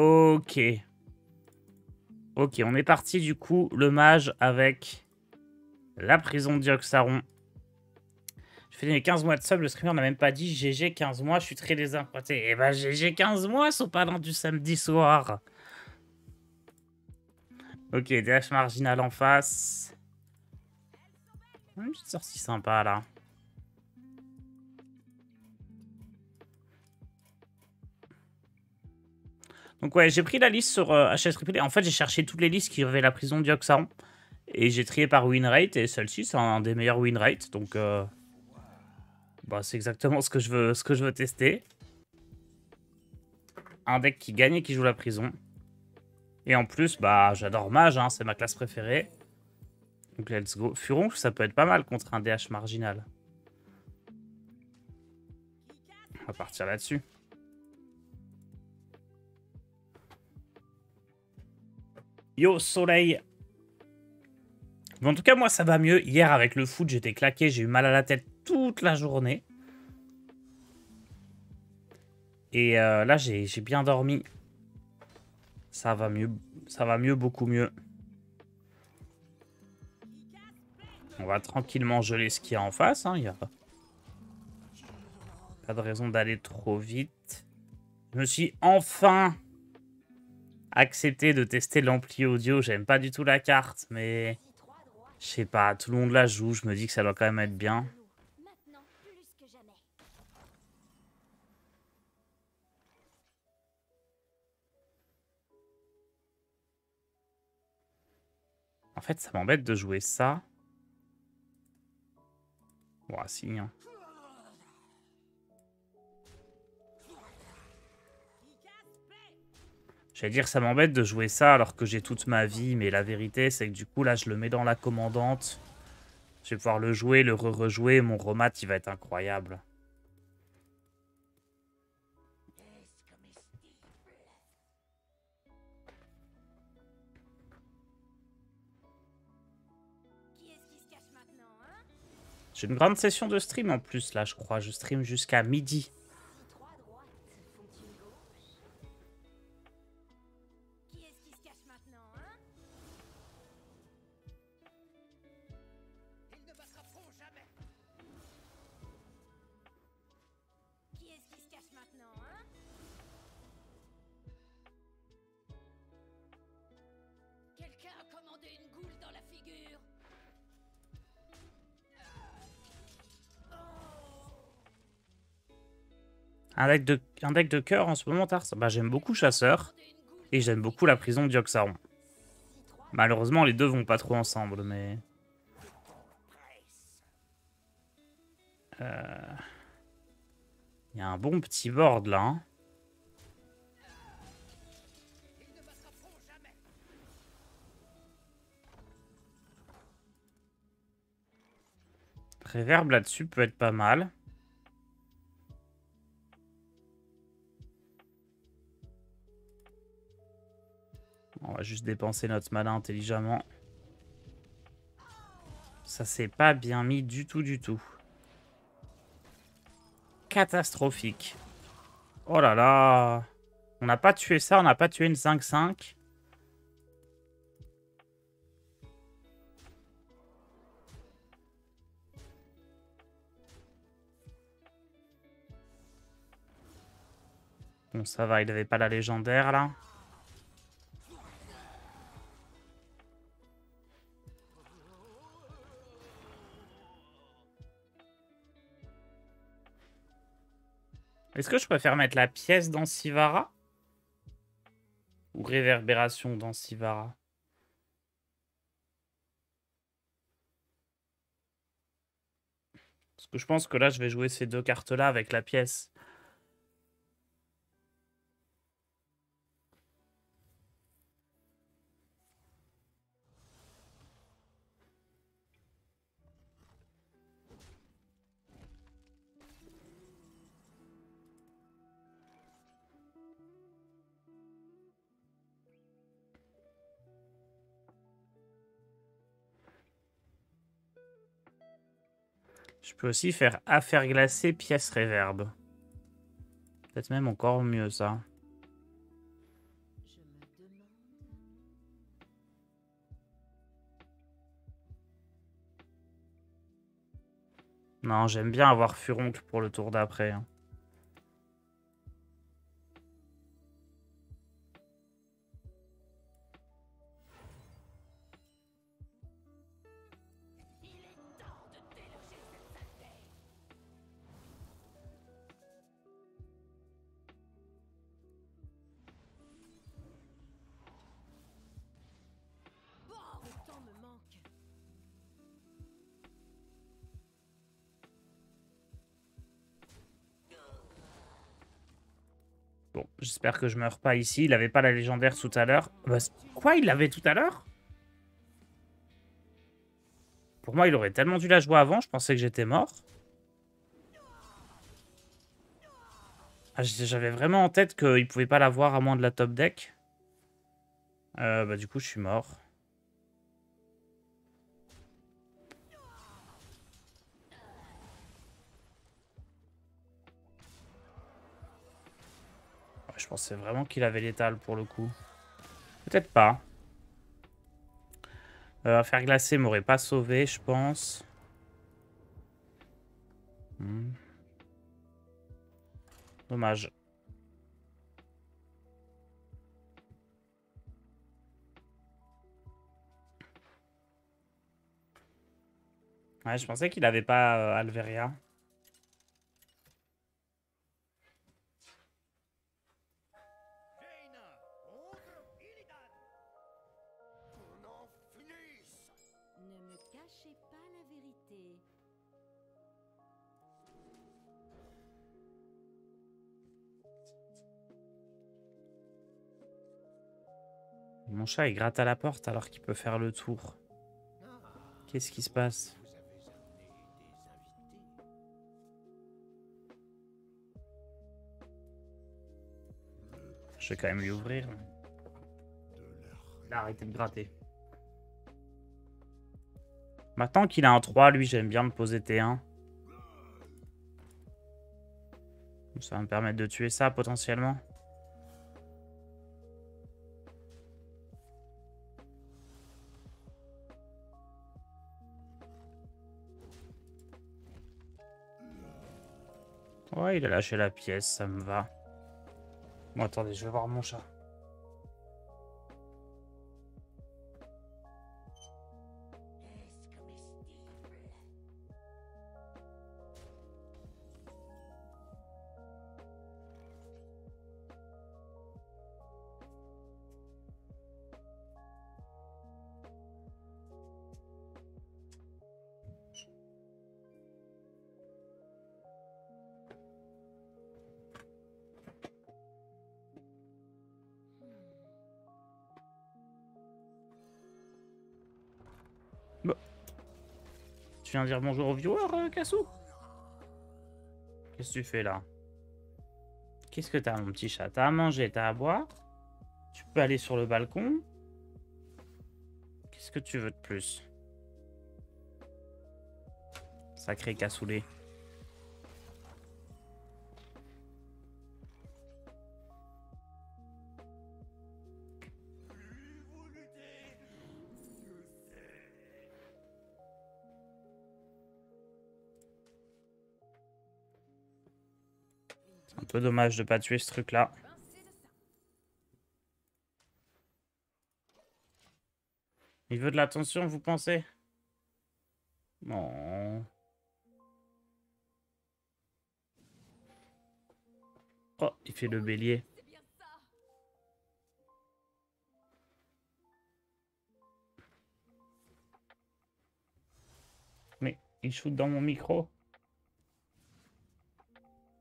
Ok. Ok, on est parti du coup, le mage avec la prison de Dioxaron. Je fais les 15 mois de sub, le streamer n'a même pas dit GG 15 mois, je suis très désappointé. Eh ben GG 15 mois, sopalin du samedi soir. Ok, DH marginal en face. Une petite sortie sympa là. Donc ouais, j'ai pris la liste sur HS Triple. En fait, j'ai cherché toutes les listes qui avaient la prison de Dioxaron. Et j'ai trié par win rate, et celle-ci, c'est un des meilleurs win rates. Donc, bah, c'est exactement ce que je veux tester. Un deck qui gagne et qui joue la prison. Et en plus, bah, j'adore mage, hein, c'est ma classe préférée. Donc, let's go. Furon, ça peut être pas mal contre un DH marginal. On va partir là-dessus. Yo, soleil. Mais en tout cas, moi, ça va mieux. Hier, avec le foot, j'étais claqué. J'ai eu mal à la tête toute la journée. Et là, j'ai bien dormi. Ça va mieux. Ça va mieux, beaucoup mieux. On va tranquillement geler ce qu'il y a en face. Il n'y a pas de raison d'aller trop vite. Je me suis enfin accepté de tester l'ampli audio. J'aime pas du tout la carte, mais je sais pas, tout le monde la joue. Je me dis que ça doit quand même être bien. En fait, ça m'embête de jouer ça. Bon, si, hein. J'allais dire, ça m'embête de jouer ça alors que j'ai toute ma vie, mais la vérité, c'est que du coup, là, je le mets dans la commandante. Je vais pouvoir le jouer, le re-rejouer. Mon remat, il va être incroyable. J'ai une grande session de stream en plus, là, je crois. Je stream jusqu'à midi. Un deck de cœur en ce moment, Tars. Bah, j'aime beaucoup Chasseur. Et j'aime beaucoup la prison de Dioxaron. Malheureusement, les deux vont pas trop ensemble, mais... Il y a un bon petit board, là. Hein. Reverb là-dessus peut être pas mal. On va juste dépenser notre mana intelligemment. Ça s'est pas bien mis du tout, du tout. Catastrophique. Oh là là. On n'a pas tué ça, on n'a pas tué une 5-5. Bon, ça va, il avait pas la légendaire, là. Est-ce que je préfère mettre la pièce dans Sivara? Ou réverbération dans Sivara? Parce que je pense que là, je vais jouer ces deux cartes-là avec la pièce. Je peux aussi faire affaire glacée, pièce réverb. Peut-être même encore mieux, ça. Non, j'aime bien avoir Furoncle pour le tour d'après. Hein. Bon, j'espère que je meurs pas ici. Il avait pas la légendaire tout à l'heure. Bah, quoi, il l'avait tout à l'heure? Pour moi, il aurait tellement dû la jouer avant. Je pensais que j'étais mort. Ah, j'avais vraiment en tête qu'il pouvait pas l'avoir à moins de la top deck. Bah, du coup, je suis mort. Je pensais vraiment qu'il avait l'étal pour le coup. Peut-être pas. Faire glacer m'aurait pas sauvé, je pense. Dommage. Ouais, je pensais qu'il avait pas Alveria. Ne me cachez pas la vérité. Mon chat, il gratte à la porte alors qu'il peut faire le tour. Qu'est-ce qui se passe? Je vais quand même lui ouvrir. Il a arrêté de gratter. Maintenant qu'il a un 3, lui, j'aime bien me poser T1. Ça va me permettre de tuer ça, potentiellement. Ouais, il a lâché la pièce, ça me va. Bon, attendez, je vais voir mon chat. Bon. Tu viens dire bonjour aux viewers, Kassou? Qu'est-ce que tu fais là? Qu'est-ce que t'as, mon petit chat? T'as à manger, t'as à boire? Tu peux aller sur le balcon? Qu'est-ce que tu veux de plus? Sacré cassoulet. C'est un peu dommage de pas tuer ce truc-là. Il veut de l'attention, vous pensez? Non. Oh, il fait le bélier. Mais il shoot dans mon micro.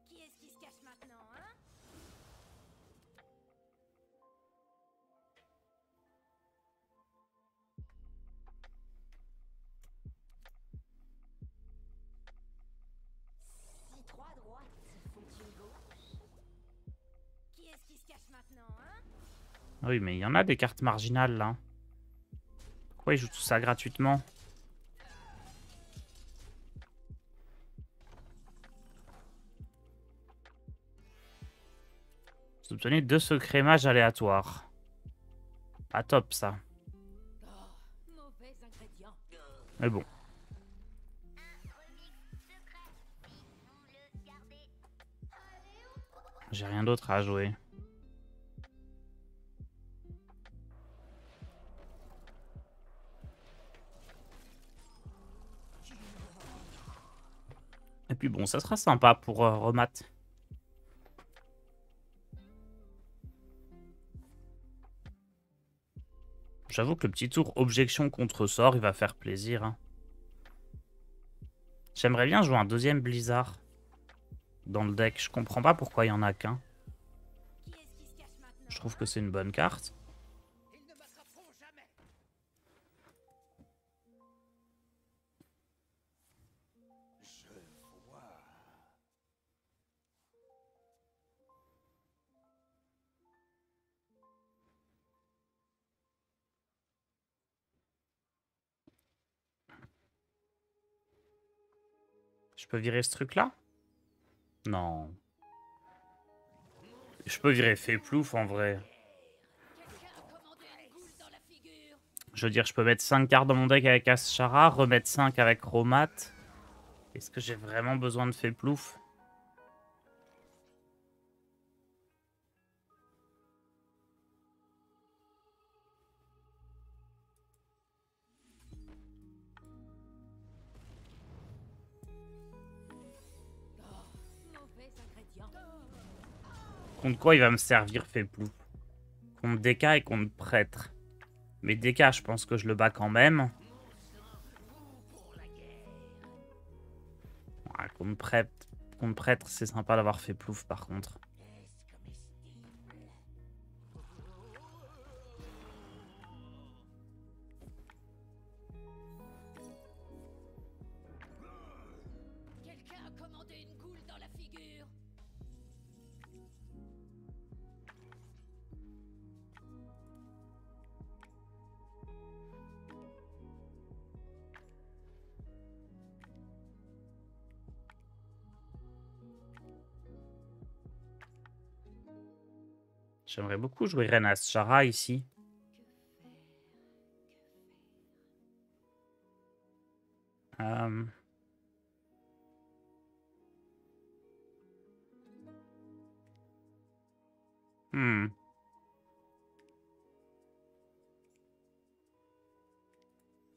Qui est-ce qui se cache maintenant, hein? Si trois droites font une gauche. Qui est-ce qui se cache maintenant, hein? Oui, mais il y en a des cartes marginales, là. Pourquoi ils jouent tout ça gratuitement? Vous obtenez 2 secrets mages aléatoires. Pas top, ça. Mauvais ingrédient. Mais bon. J'ai rien d'autre à jouer. Et puis bon, ça sera sympa pour remat. J'avoue que le petit tour objection contre sort, il va faire plaisir. Hein. J'aimerais bien jouer un deuxième Blizzard dans le deck. Je comprends pas pourquoi il y en a qu'un. Qui est-ce qui se cache maintenant? Je trouve que c'est une bonne carte. Ils ne m'attraperont jamais. Je peux virer ce truc-là? Non. Je peux virer Féplouf en vrai. Quelqu'un a commandé une goule dans la figure. Je veux dire, je peux mettre 5 cartes dans mon deck avec Ashara, remettre 5 avec Romat. Est-ce que j'ai vraiment besoin de Féplouf? Mauvais ingrédient. Contre quoi il va me servir Féplouf? Contre DK et contre Prêtre. Mais DK, je pense que je le bats quand même. Ouais, contre Prêtre, c'est sympa d'avoir Féplouf par contre. Quelqu'un a commandé une goule dans la figure. J'aimerais beaucoup jouer Reine Ashara ici. Euh... Hmm.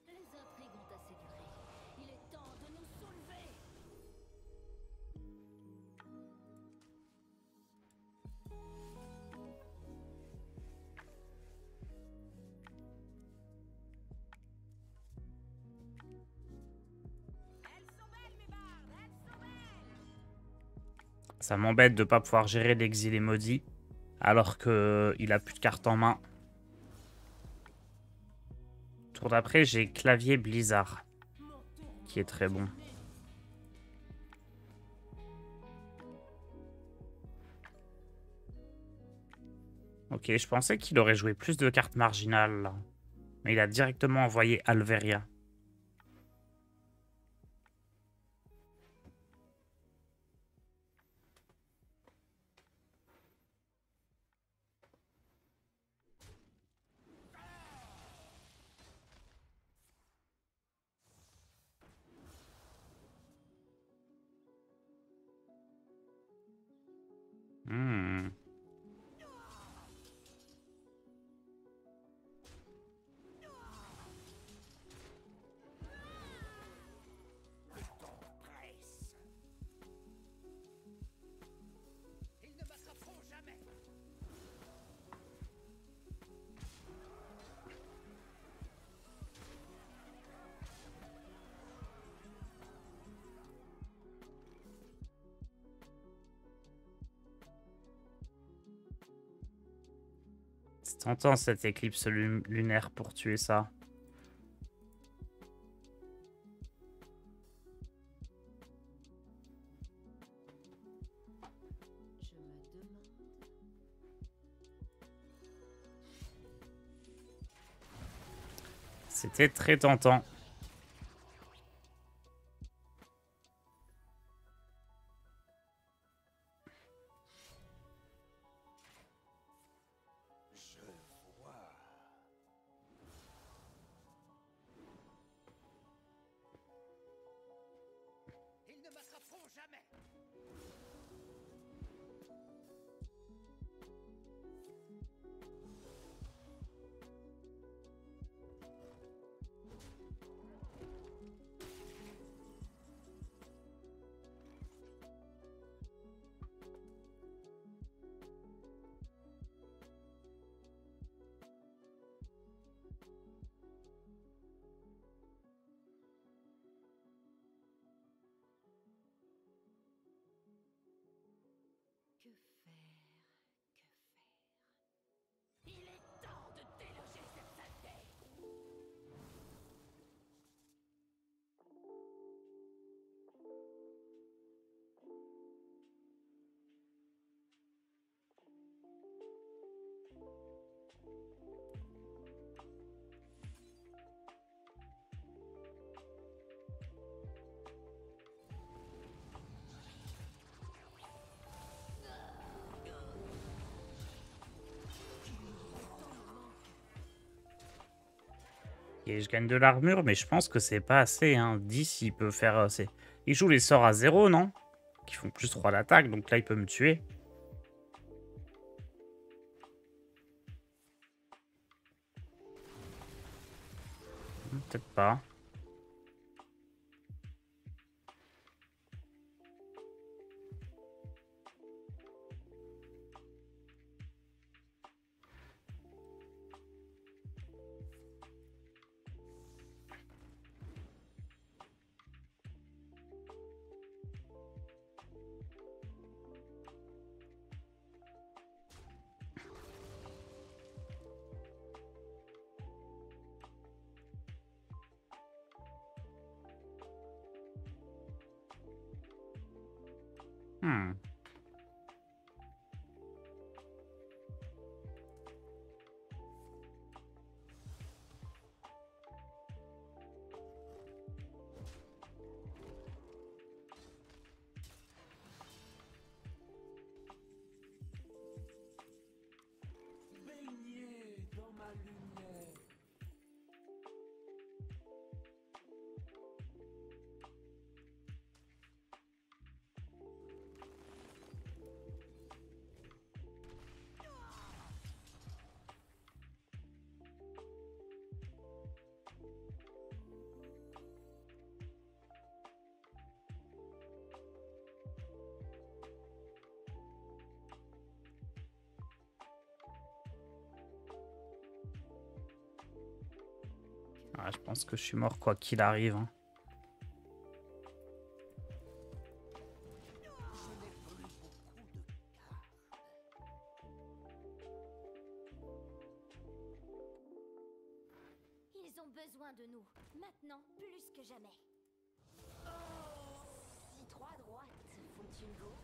Les intrigues ont assez duré. Il est temps de nous soulever. Elles sont belles, mes bardes. Elles sont belles. Ça m'embête de pas pouvoir gérer l'exilé maudit. Alors que il a plus de cartes en main. Tour d'après, j'ai clavier Blizzard. Qui est très bon. Ok, je pensais qu'il aurait joué plus de cartes marginales. Là. Mais il a directement envoyé Alveria. Hmm. Ils ne m'attraperont jamais. C'est tentant cette éclipse lunaire pour tuer ça. Je me demande. C'était très tentant. Ils ne m'attraperont jamais. Et je gagne de l'armure, mais je pense que c'est pas assez. Hein. 10, il peut faire... Il joue les sorts à 0, non? Qui font plus 3 d'attaque, donc là, il peut me tuer. Peut-être pas. Hmm. Ah, je pense que je suis mort quoi qu'il arrive. Hein. Ils ont besoin de nous, maintenant plus que jamais. Si 3 droites font une gauche.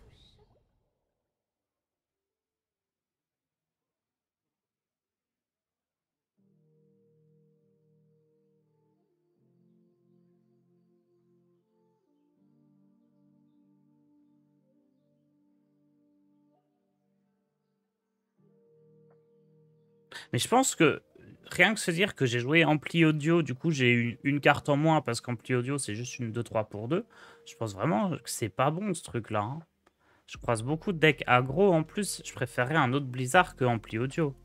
Mais je pense que rien que se dire que j'ai joué ampli audio, du coup j'ai eu une carte en moins parce qu'ampli audio c'est juste une 2-3 pour 2. Je pense vraiment que c'est pas bon ce truc-là. Hein. Je croise beaucoup de decks aggro en plus. Je préférerais un autre Blizzard que ampli audio.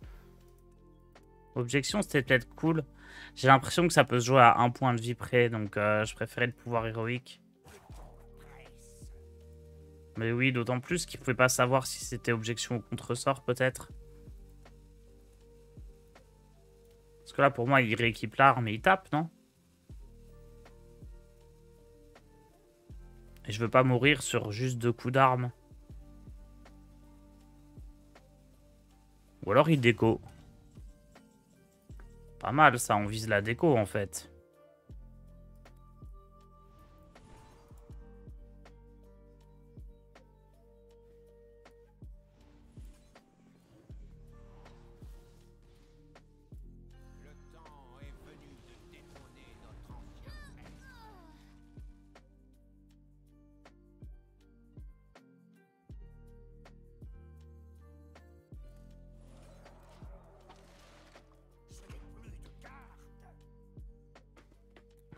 Objection, c'était peut-être cool. J'ai l'impression que ça peut se jouer à un point de vie près, donc je préférais le pouvoir héroïque. Mais oui, d'autant plus qu'il ne pouvait pas savoir si c'était objection ou contre-sort, peut-être. Parce que là, pour moi, il rééquipe l'arme et il tape, non? Et je veux pas mourir sur juste 2 coups d'arme. Ou alors il déco. Pas mal, ça, on vise la déco, en fait.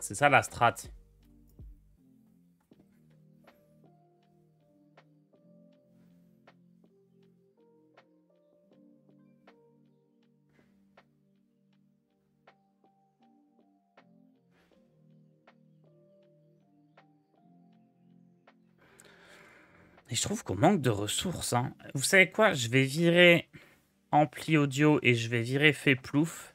C'est ça la strat. Et je trouve qu'on manque de ressources. Hein. Vous savez quoi? Je vais virer ampli audio et je vais virer fait plouf.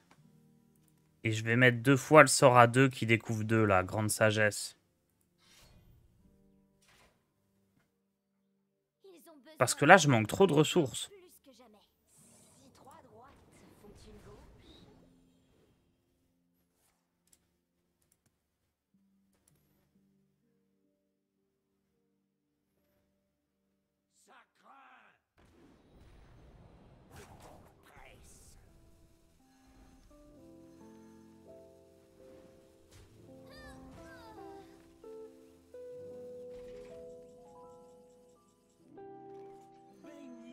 Et je vais mettre 2 fois le sort à 2 qui découvre 2, la grande sagesse. Parce que là, je manque trop de ressources. Plus que jamais. Si 3 droites font une gauche.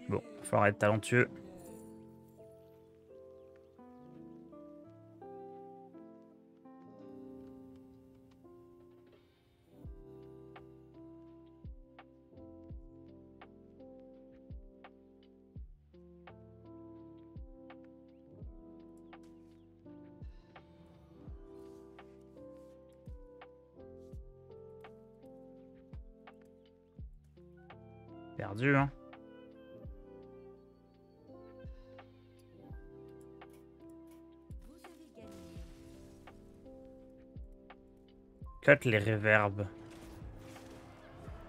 Bon, il va falloir être talentueux. perdu, hein. Vous avez gagné. Cut les reverbs.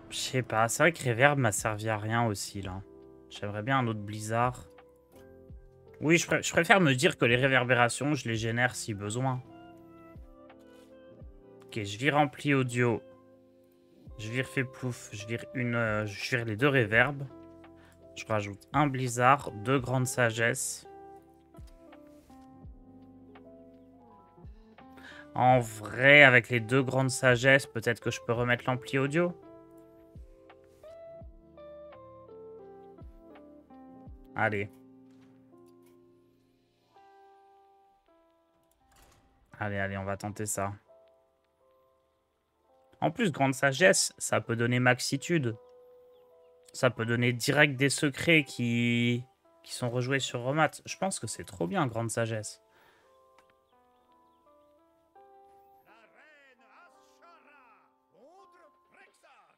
Je sais pas, c'est vrai que reverb m'a servi à rien aussi, là. J'aimerais bien un autre blizzard. Oui, je préfère me dire que les réverbérations, je les génère si besoin. Ok, je vire ampli audio. Je vire fait plouf. Je vire les deux reverbs. Je rajoute un blizzard, deux grandes sagesse. En vrai, avec les deux grandes sagesses, peut-être que je peux remettre l'ampli audio. Allez. Allez, on va tenter ça. En plus, grande sagesse, ça peut donner maxitude. Ça peut donner direct des secrets qui sont rejoués sur Remat. Je pense que c'est trop bien, grande sagesse. La reine Ashara contre Rexar.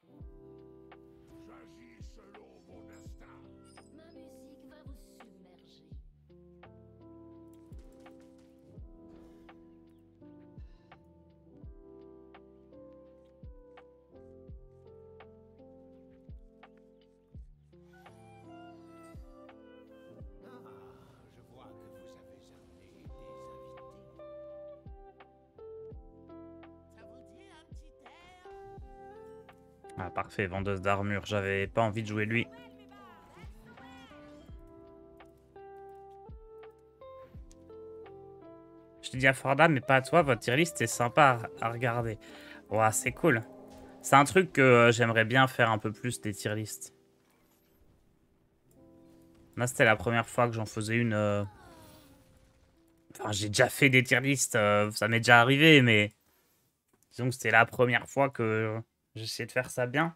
J'agis selon mon instinct. Ma musique va vous submerger. Ah, je vois que vous avez amené des invités. Ça vous dit un petit air? Ah, parfait, vendeuse d'armure. J'avais pas envie de jouer lui. Je te dis à Forda, mais pas à toi. Votre tier list est sympa à regarder. Ouah, c'est cool. C'est un truc que j'aimerais bien faire un peu plus des tier lists. Là, c'était la première fois que j'en faisais une. Enfin, j'ai déjà fait des tier lists. Ça m'est déjà arrivé, mais disons que c'était la première fois que j'essayais de faire ça bien.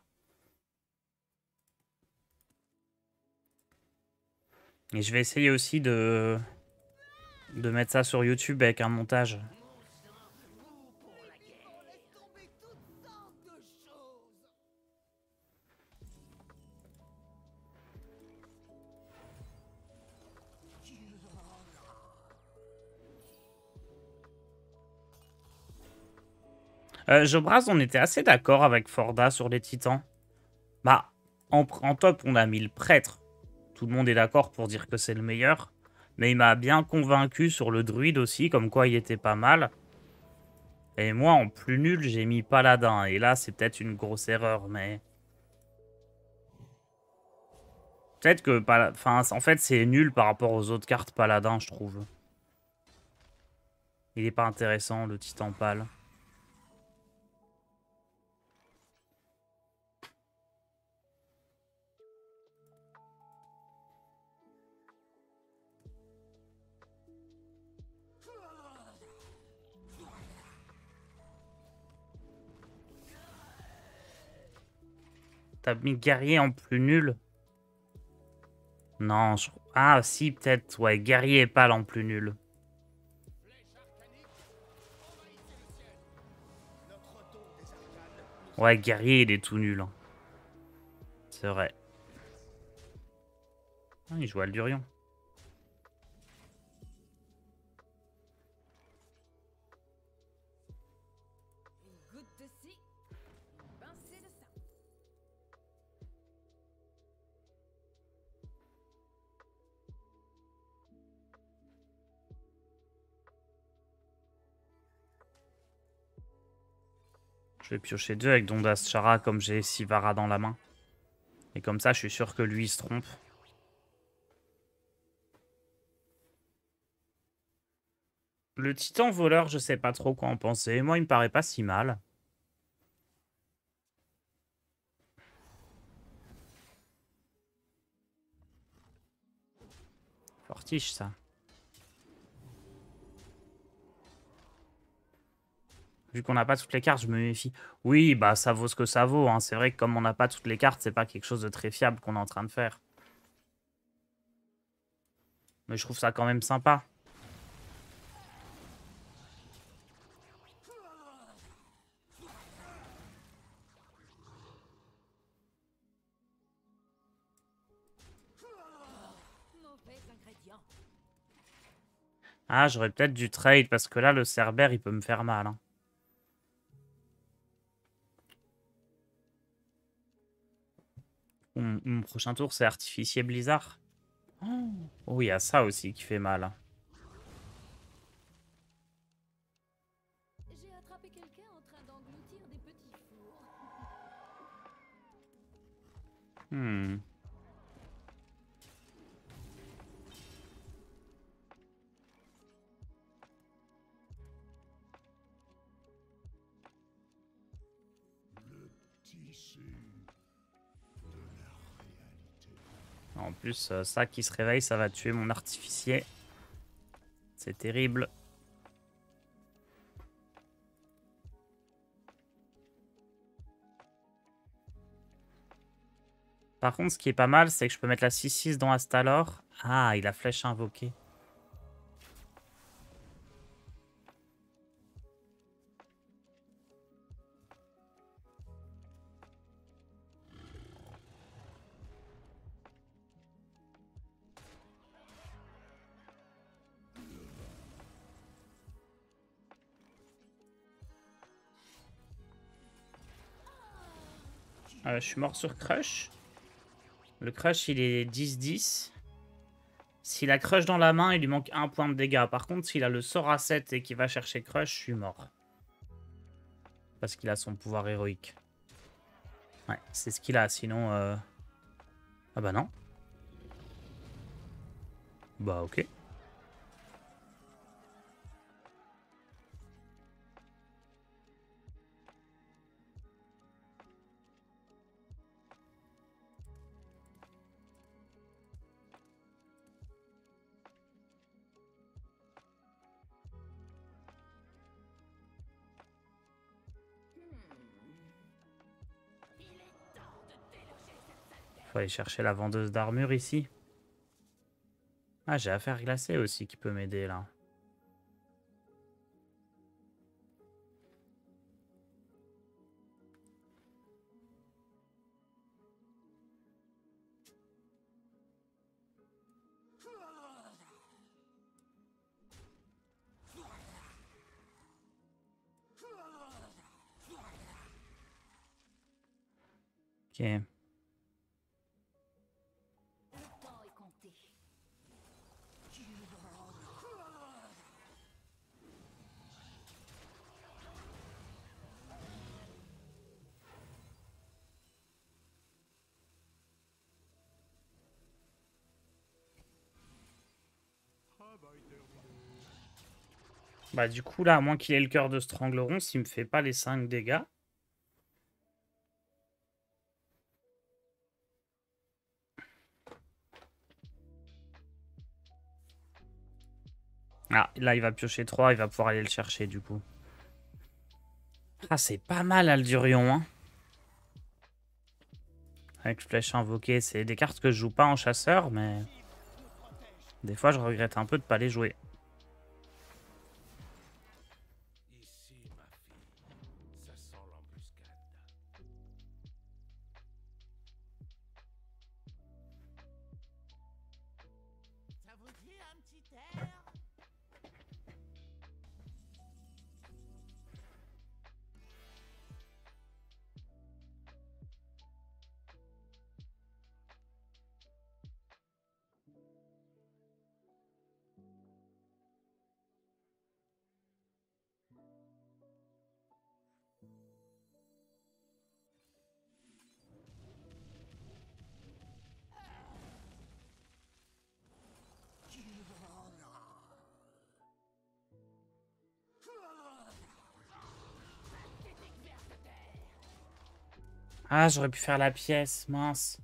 Et je vais essayer aussi de mettre ça sur YouTube avec un montage. Laisse tomber toutes sortes de choses. Jobraz, on était assez d'accord avec Forda sur les titans. Bah, en top, on a mis le prêtre. Tout le monde est d'accord pour dire que c'est le meilleur. Mais il m'a bien convaincu sur le druide aussi, comme quoi il était pas mal. Et moi, en plus nul, j'ai mis paladin. Et là, c'est peut-être une grosse erreur, mais... Peut-être que... Enfin, en fait, c'est nul par rapport aux autres cartes paladin, je trouve. Il est pas intéressant, le titan pâle. T'as mis guerrier en plus nul? Non, ah si, peut-être. Ouais, guerrier et pâle en plus nul. Flèche arcanique, envahissez le ciel. Notre retour des arcanes nous Ouais, guerrier, il est tout nul, hein. C'est vrai. Ah, il joue Aldurion. Une goutte de ci, une pincée de ça. Je vais piocher 2 avec Dondas Chara comme j'ai Sivara dans la main. Et comme ça, je suis sûr que lui, il se trompe. Le titan voleur, je sais pas trop quoi en penser. Moi, il me paraît pas si mal. Fortiche, ça. Vu qu'on n'a pas toutes les cartes, je me méfie. Oui, bah ça vaut ce que ça vaut, hein. C'est vrai que comme on n'a pas toutes les cartes, c'est pas quelque chose de très fiable qu'on est en train de faire. Mais je trouve ça quand même sympa. Ah, j'aurais peut-être dû trade parce que là, le Cerbère, il peut me faire mal. Hein. Mon prochain tour, c'est Artificier Blizzard. Oh, il y a ça aussi qui fait mal. J'ai attrapé quelqu'un en train d'engloutir des petits fours. Hmm. En plus, ça qui se réveille, ça va tuer mon artificier. C'est terrible. Par contre, ce qui est pas mal, c'est que je peux mettre la 6-6 dans Astalor. Ah, il a flèche invoquée. Je suis mort sur Crush. Le Crush, il est 10-10. S'il a Crush dans la main, il lui manque 1 point de dégâts. Par contre, s'il a le sort à 7 et qu'il va chercher Crush, je suis mort. Parce qu'il a son pouvoir héroïque. Ouais, c'est ce qu'il a. Sinon... Ah bah non. Bah ok. Faut aller chercher la vendeuse d'armure ici. Ah, j'ai affaire glacée aussi qui peut m'aider là. Ok. Le temps est compté. Bah du coup là, à moins qu'il ait le cœur de Strangleron, s'il me fait pas les 5 dégâts. Ah, là il va piocher 3, il va pouvoir aller le chercher du coup. Ah, c'est pas mal Aldurion, hein. Avec flèche invoquée, c'est des cartes que je joue pas en chasseur, mais... Des fois je regrette un peu de pas les jouer. Ici, ma fille, ça sent l'embuscade. Ça vous dit un petit air? Ah, j'aurais pu faire la pièce, mince.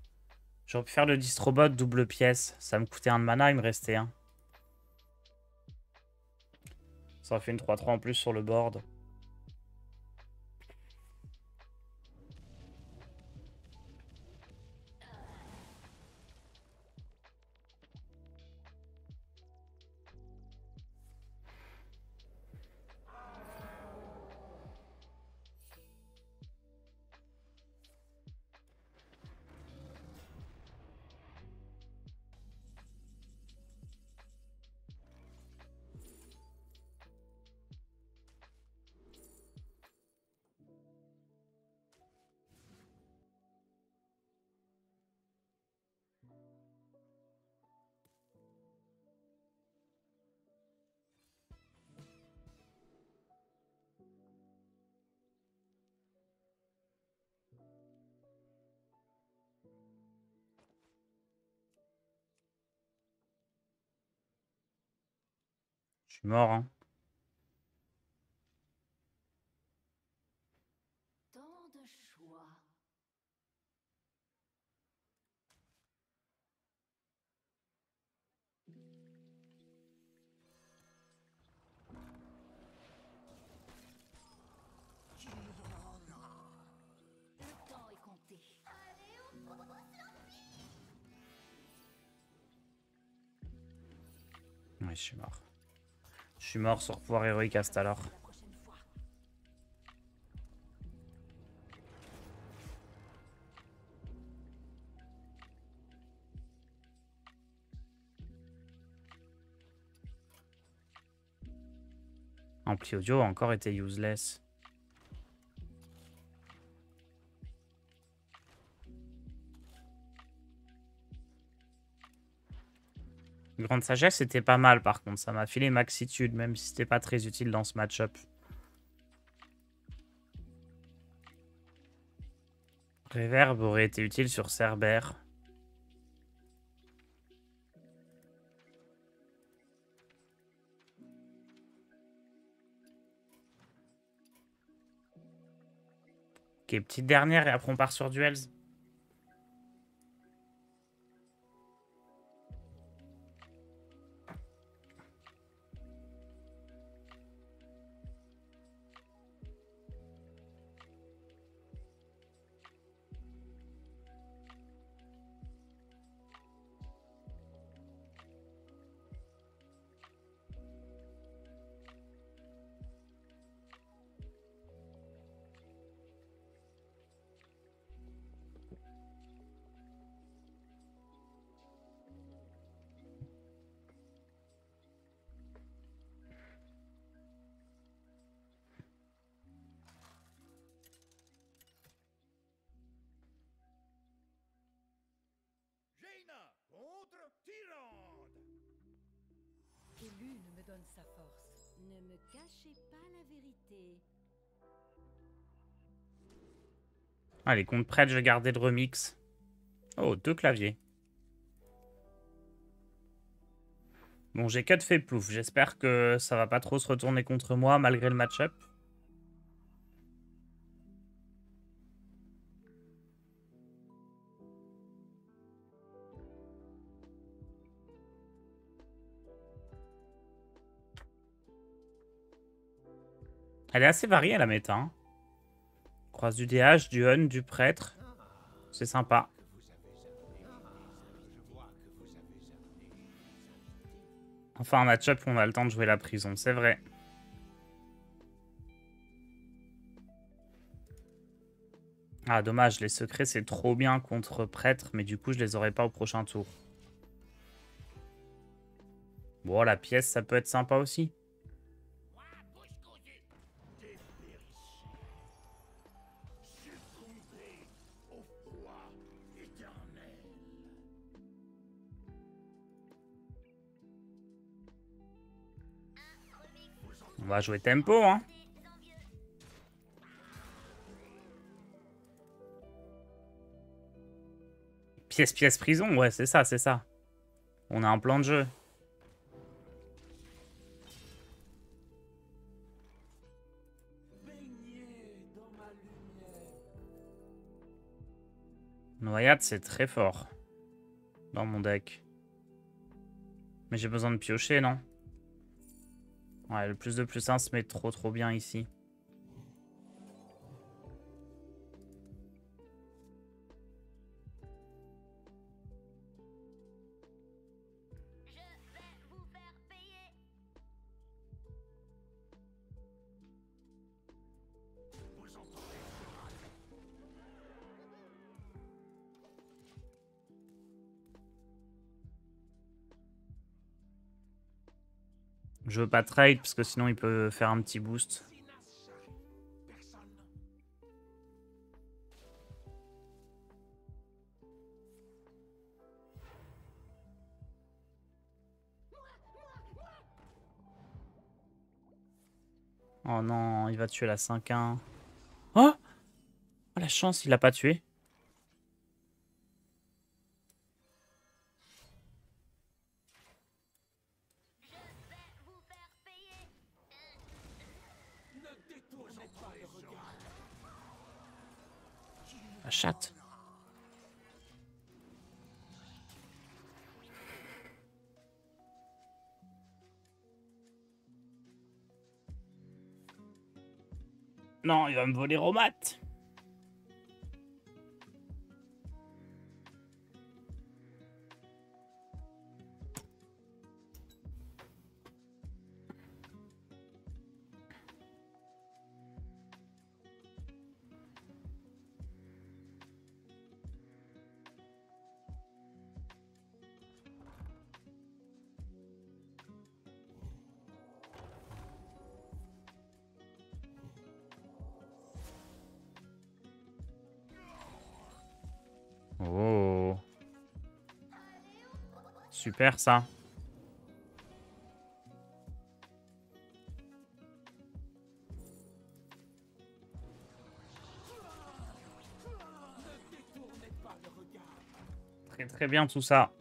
J'aurais pu faire le distrobot double pièce. Ça me coûtait 1 de mana, il me restait 1. Ça aurait fait une 3-3 en plus sur le board. suis mort, hein. Tant de choix. Le temps est compté. Ouais, je suis mort. Je suis mort sur pouvoir héroïque à Stalor. La prochaine fois. Ampli audio a encore été useless. Grande sagesse, c'était pas mal par contre. Ça m'a filé maxitude, même si c'était pas très utile dans ce match-up. Reverb aurait été utile sur Cerber. Ok, petite dernière et après on part sur Duels. Jaina contre Tyrande. Que l'une me donne sa force. Ne me cachez pas la vérité. Allez, compte prête, je vais garder le remix. Oh, 2 claviers. Bon, j'ai cut fait plouf. J'espère que ça va pas trop se retourner contre moi malgré le match-up. Elle est assez variée la méta. Hein. Croise du DH, du Hun, du prêtre. C'est sympa. Enfin, un match-up où on a le temps de jouer la prison, c'est vrai. Ah, dommage, les secrets, c'est trop bien contre prêtre, mais du coup, je les aurai pas au prochain tour. Bon, la pièce, ça peut être sympa aussi. On va jouer tempo, hein. Pièce, prison, ouais, c'est ça, c'est ça. On a un plan de jeu. Noyade, c'est très fort. Dans mon deck. Mais j'ai besoin de piocher, non? Ouais, le plus de plus 1 se met trop bien ici. Je veux pas trade parce que sinon il peut faire un petit boost. Oh non, il va tuer la 5-1. Oh! Oh la chance, il l'a pas tué. La chatte. Non, il va me voler Romat. Oh. Super ça. Très très bien tout ça.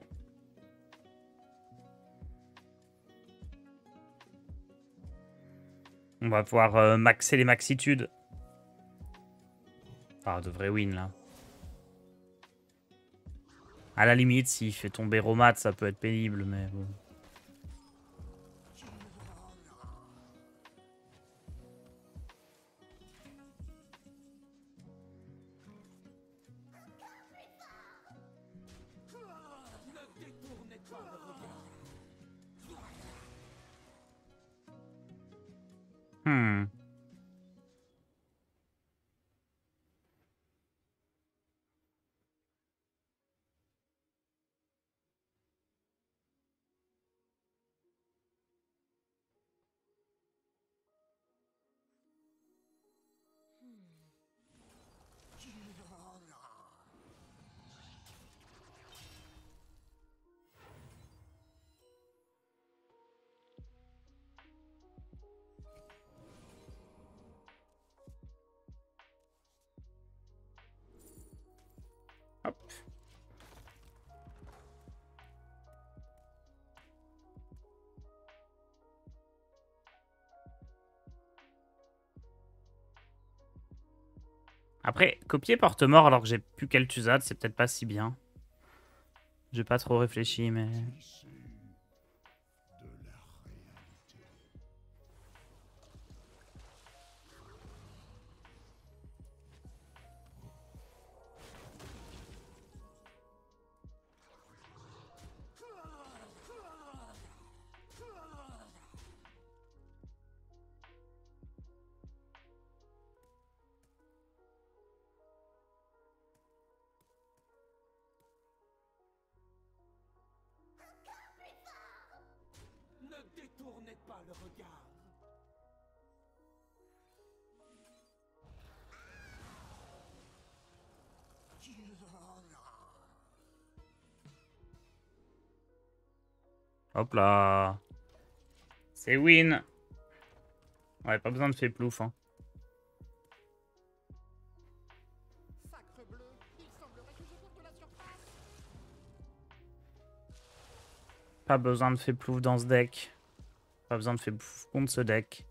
On va pouvoir maxer les maxitudes. Ah, de vrai win là. À la limite, s'il fait tomber Romat, ça peut être pénible, mais bon. Hmm. Hop. Après, copier porte-mort alors que j'ai plus Kel'Thuzad, c'est peut-être pas si bien. J'ai pas trop réfléchi, mais... Ne détournez pas le regard. Hop là. C'est win. Ouais, pas besoin de faire plouf, hein. Sacre bleu, il semblerait que je couvre la surface. Pas besoin de faire plouf dans ce deck. Pas besoin de faire plouf contre ce deck.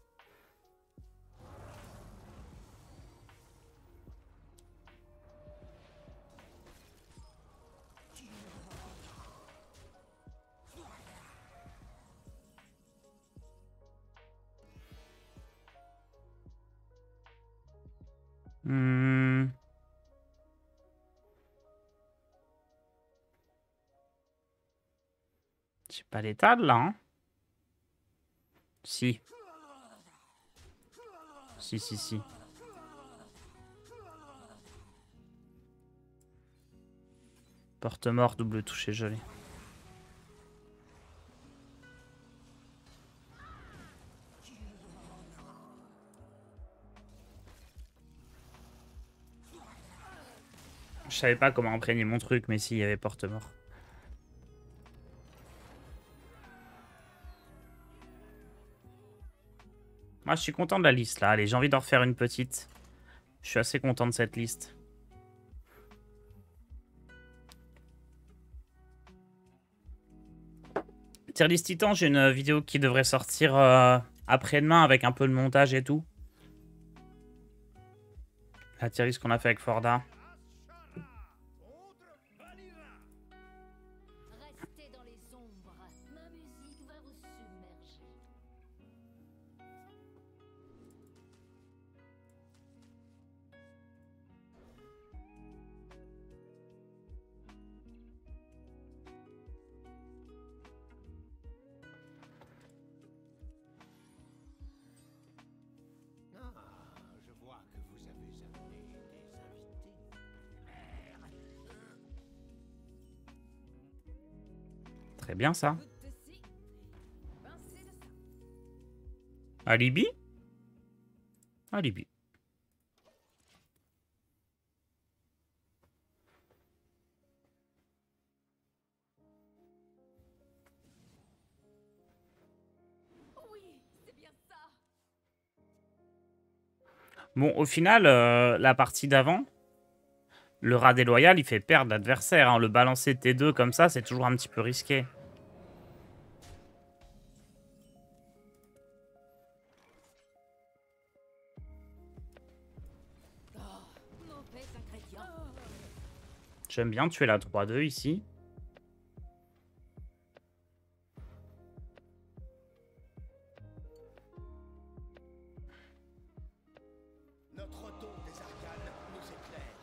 Hmm. J'ai pas l'état là, hein. Si. Si. Porte-mort, double touché gelé. Je savais pas comment imprégner mon truc, mais si, il y avait porte-mort. Moi, je suis content de la liste, là. Allez, j'ai envie d'en refaire une petite. Je suis assez content de cette liste. Tier list Titan, j'ai une vidéo qui devrait sortir après-demain avec un peu de montage et tout. La tier list qu'on a fait avec Forda. Très bien ça. Goutte de ci, pincée de ça. Alibi? Alibi. Oui, c'est bien ça. Bon, au final, la partie d'avant, le rat déloyal, il fait perdre l'adversaire. Hein. Le balancer T2 comme ça, c'est toujours un petit peu risqué. Mauvais ingrédient. J'aime bien tuer la 3-2 ici. Notre don des arcanes nous éclaire.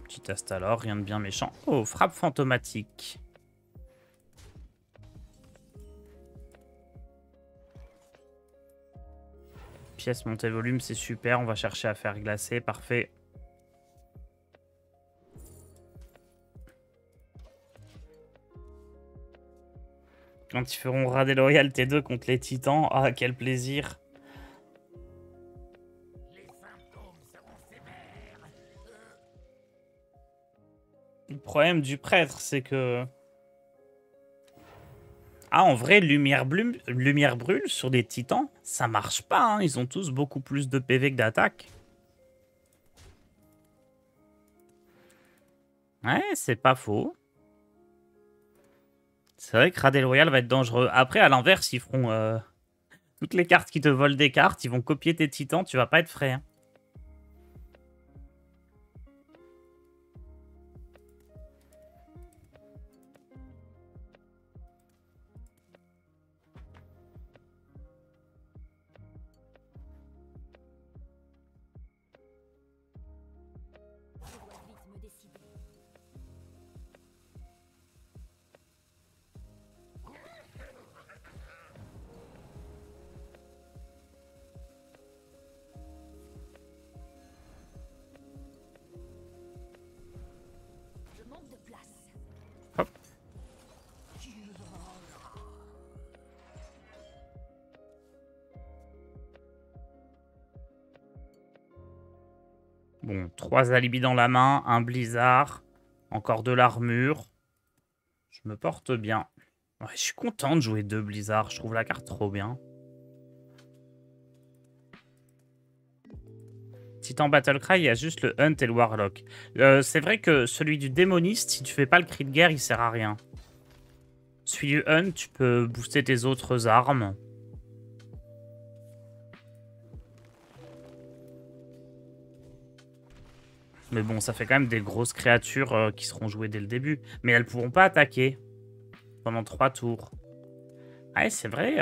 Petit Astalor, rien de bien méchant. Oh, frappe fantomatique. Pièce montée volume, c'est super. On va chercher à faire glacer. Parfait. Quand ils feront rat déloyal T2 contre les titans. Ah, quel plaisir. Le problème du prêtre, c'est que... Ah, en vrai, lumière brûle sur des titans, ça marche pas. Hein. Ils ont tous beaucoup plus de PV que d'attaque. Ouais, c'est pas faux. C'est vrai que Rat déloyal va être dangereux. Après, à l'inverse, ils feront... toutes les cartes qui te volent des cartes, ils vont copier tes titans, tu vas pas être frais. Hein. Je dois vite me décider. Je manque de place. Hop. Bon, 3 alibis dans la main, un blizzard, encore de l'armure. Je me porte bien. Ouais, je suis content de jouer 2 blizzards, je trouve la carte trop bien. Titan Battlecry, il y a juste le Hunt et le Warlock. C'est vrai que celui du démoniste, si tu fais pas le cri de guerre, il sert à rien. Celui du Hunt, tu peux booster tes autres armes. Mais bon, ça fait quand même des grosses créatures qui seront jouées dès le début. Mais elles pourront pas attaquer pendant 3 tours. Ouais, c'est vrai.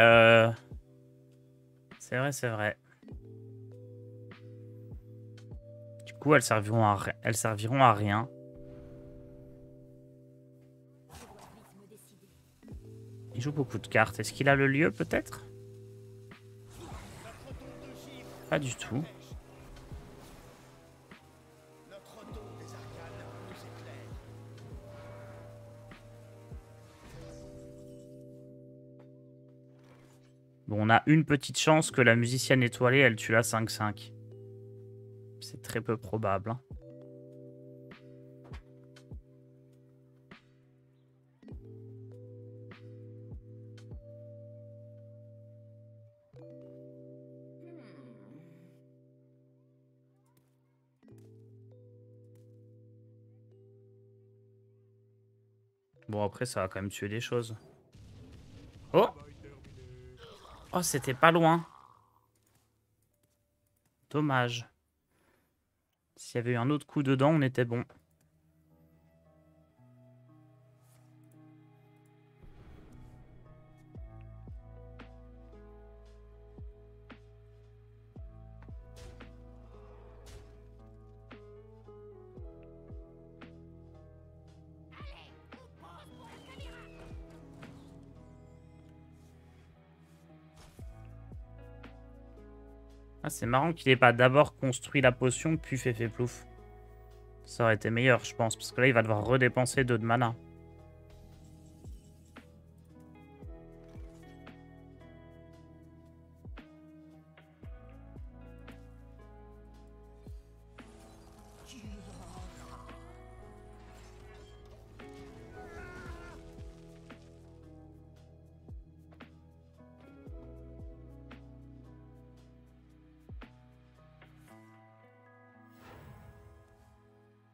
C'est vrai, c'est vrai. Du coup, elles serviront à rien. Je dois vite me décider. Il joue beaucoup de cartes. Est-ce qu'il a le lieu, peut-être? Pas du tout. Notre don des arcanes nous éclaire. Bon, on a une petite chance que la musicienne étoilée, elle tue la 5-5. C'est très peu probable. Hein. Bon, après, ça va quand même tuer des choses. Oh! Oh, c'était pas loin. Dommage. S'il y avait eu un autre coup dedans, on était bon. Ah, c'est marrant qu'il ait pas d'abord construit la potion, puis fait plouf. Ça aurait été meilleur, je pense, parce que là, il va devoir redépenser 2 de mana.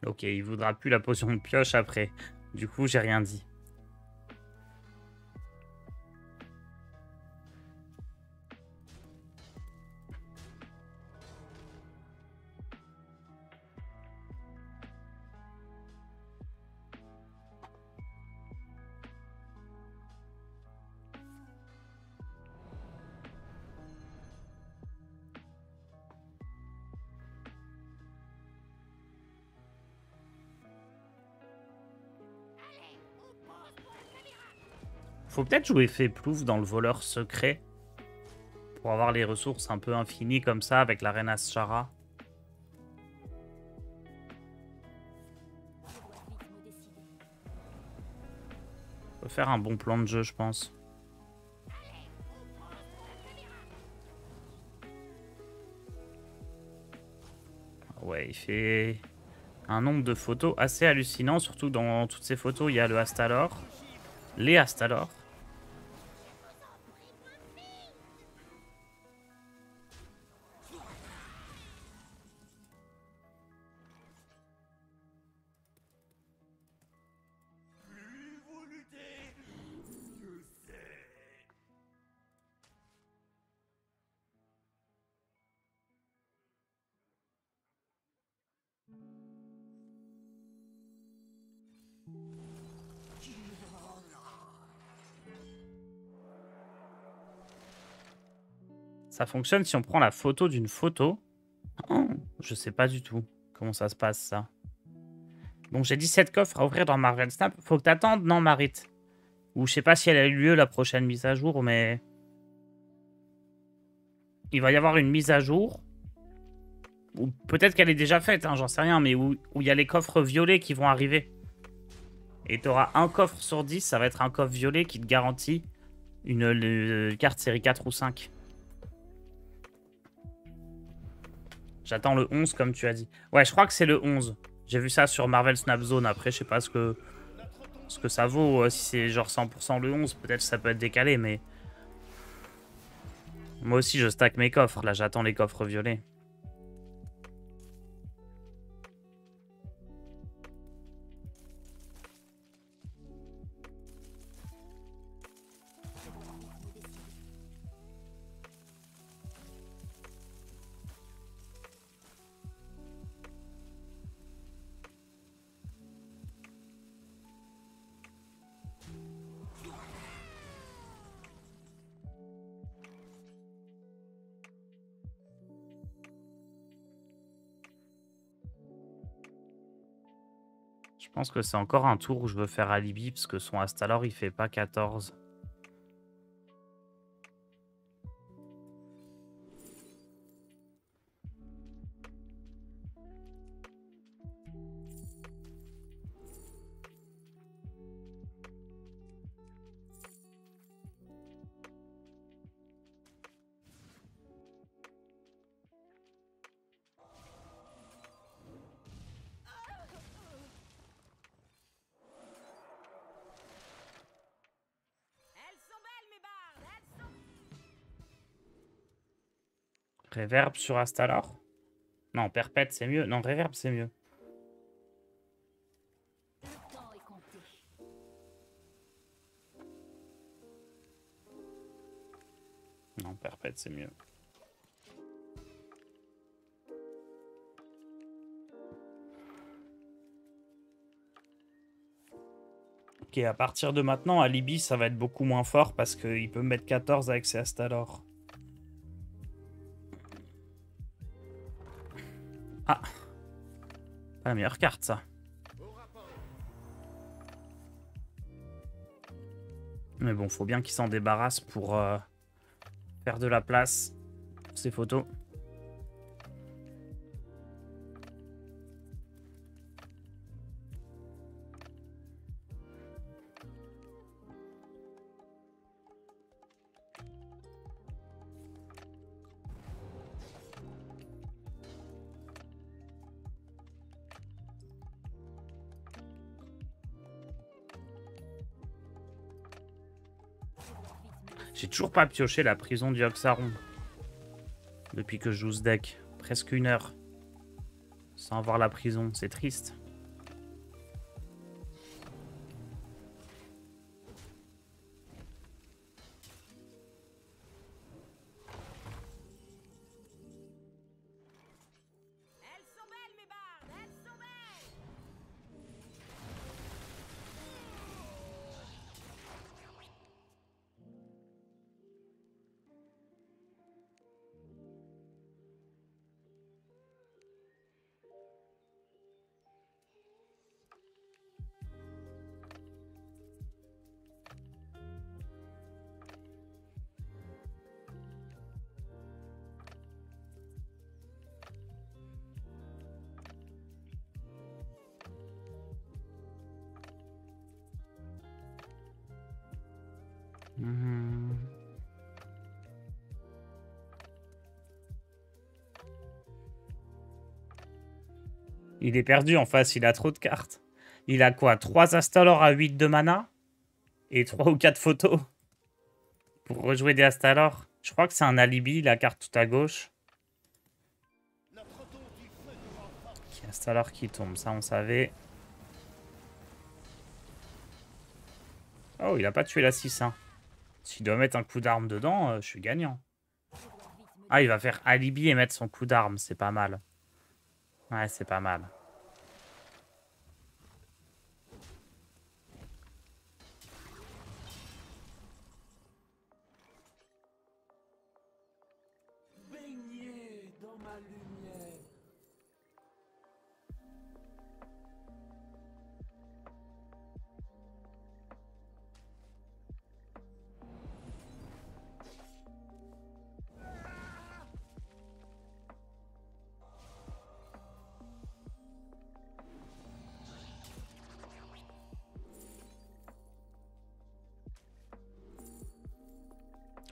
Ok, il voudra plus la potion de pioche après. Du coup, j'ai rien dit. Faut peut-être jouer fait plouf dans le voleur secret. Pour avoir les ressources un peu infinies comme ça avec la reine Ashara. On peut faire un bon plan de jeu, je pense. Ouais, il fait un nombre de photos assez hallucinant. Surtout dans toutes ces photos, il y a le Astalor. Les Astalor. Ça fonctionne si on prend la photo d'une photo. Oh, je sais pas du tout comment ça se passe, ça. Bon, j'ai 17 coffres à ouvrir dans Marvel Snap. Faut que t'attendes, non, Marit? Ou je sais pas si elle a eu lieu la prochaine mise à jour, mais... Il va y avoir une mise à jour. Ou peut-être qu'elle est déjà faite, hein, j'en sais rien, mais où il y a les coffres violets qui vont arriver. Et t'auras un coffre sur 10, ça va être un coffre violet qui te garantit une carte série 4 ou 5. J'attends le 11 comme tu as dit. Ouais, je crois que c'est le 11. J'ai vu ça sur Marvel Snap Zone. Après, je sais pas ce que ça vaut. Si c'est genre 100% le 11, peut-être ça peut être décalé, mais... Moi aussi, je stack mes coffres. Là, j'attends les coffres violets. Je pense que c'est encore un tour où je veux faire Alibi, parce que son Astalor, il fait pas 14. Reverb sur Astalor? Non, Perpète, c'est mieux. Non, Reverb, c'est mieux. Le temps est compté. Non, Perpète, c'est mieux. Ok, à partir de maintenant, Alibi, ça va être beaucoup moins fort parce qu'il peut mettre 14 avec ses Astalor. Ah, pas la meilleure carte, ça. Mais bon, faut bien qu'il s'en débarrasse pour faire de la place pour ses photos. J'ai toujours pas pioché la prison du Oxaron. Depuis que je joue ce deck. Presque 1 heure. Sans voir la prison. C'est triste. Il est perdu en face, il a trop de cartes. Il a quoi? 3 Astalor à 8 de mana? Et 3 ou 4 photos? Pour rejouer des Astalor? Je crois que c'est un alibi, la carte tout à gauche. Qui Astalor qui tombe, ça on savait. Oh, il a pas tué la 6-1. S'il doit mettre un coup d'arme dedans, je suis gagnant. Ah, il va faire alibi et mettre son coup d'arme, c'est pas mal. Ouais, c'est pas mal. Baignez dans ma lumière.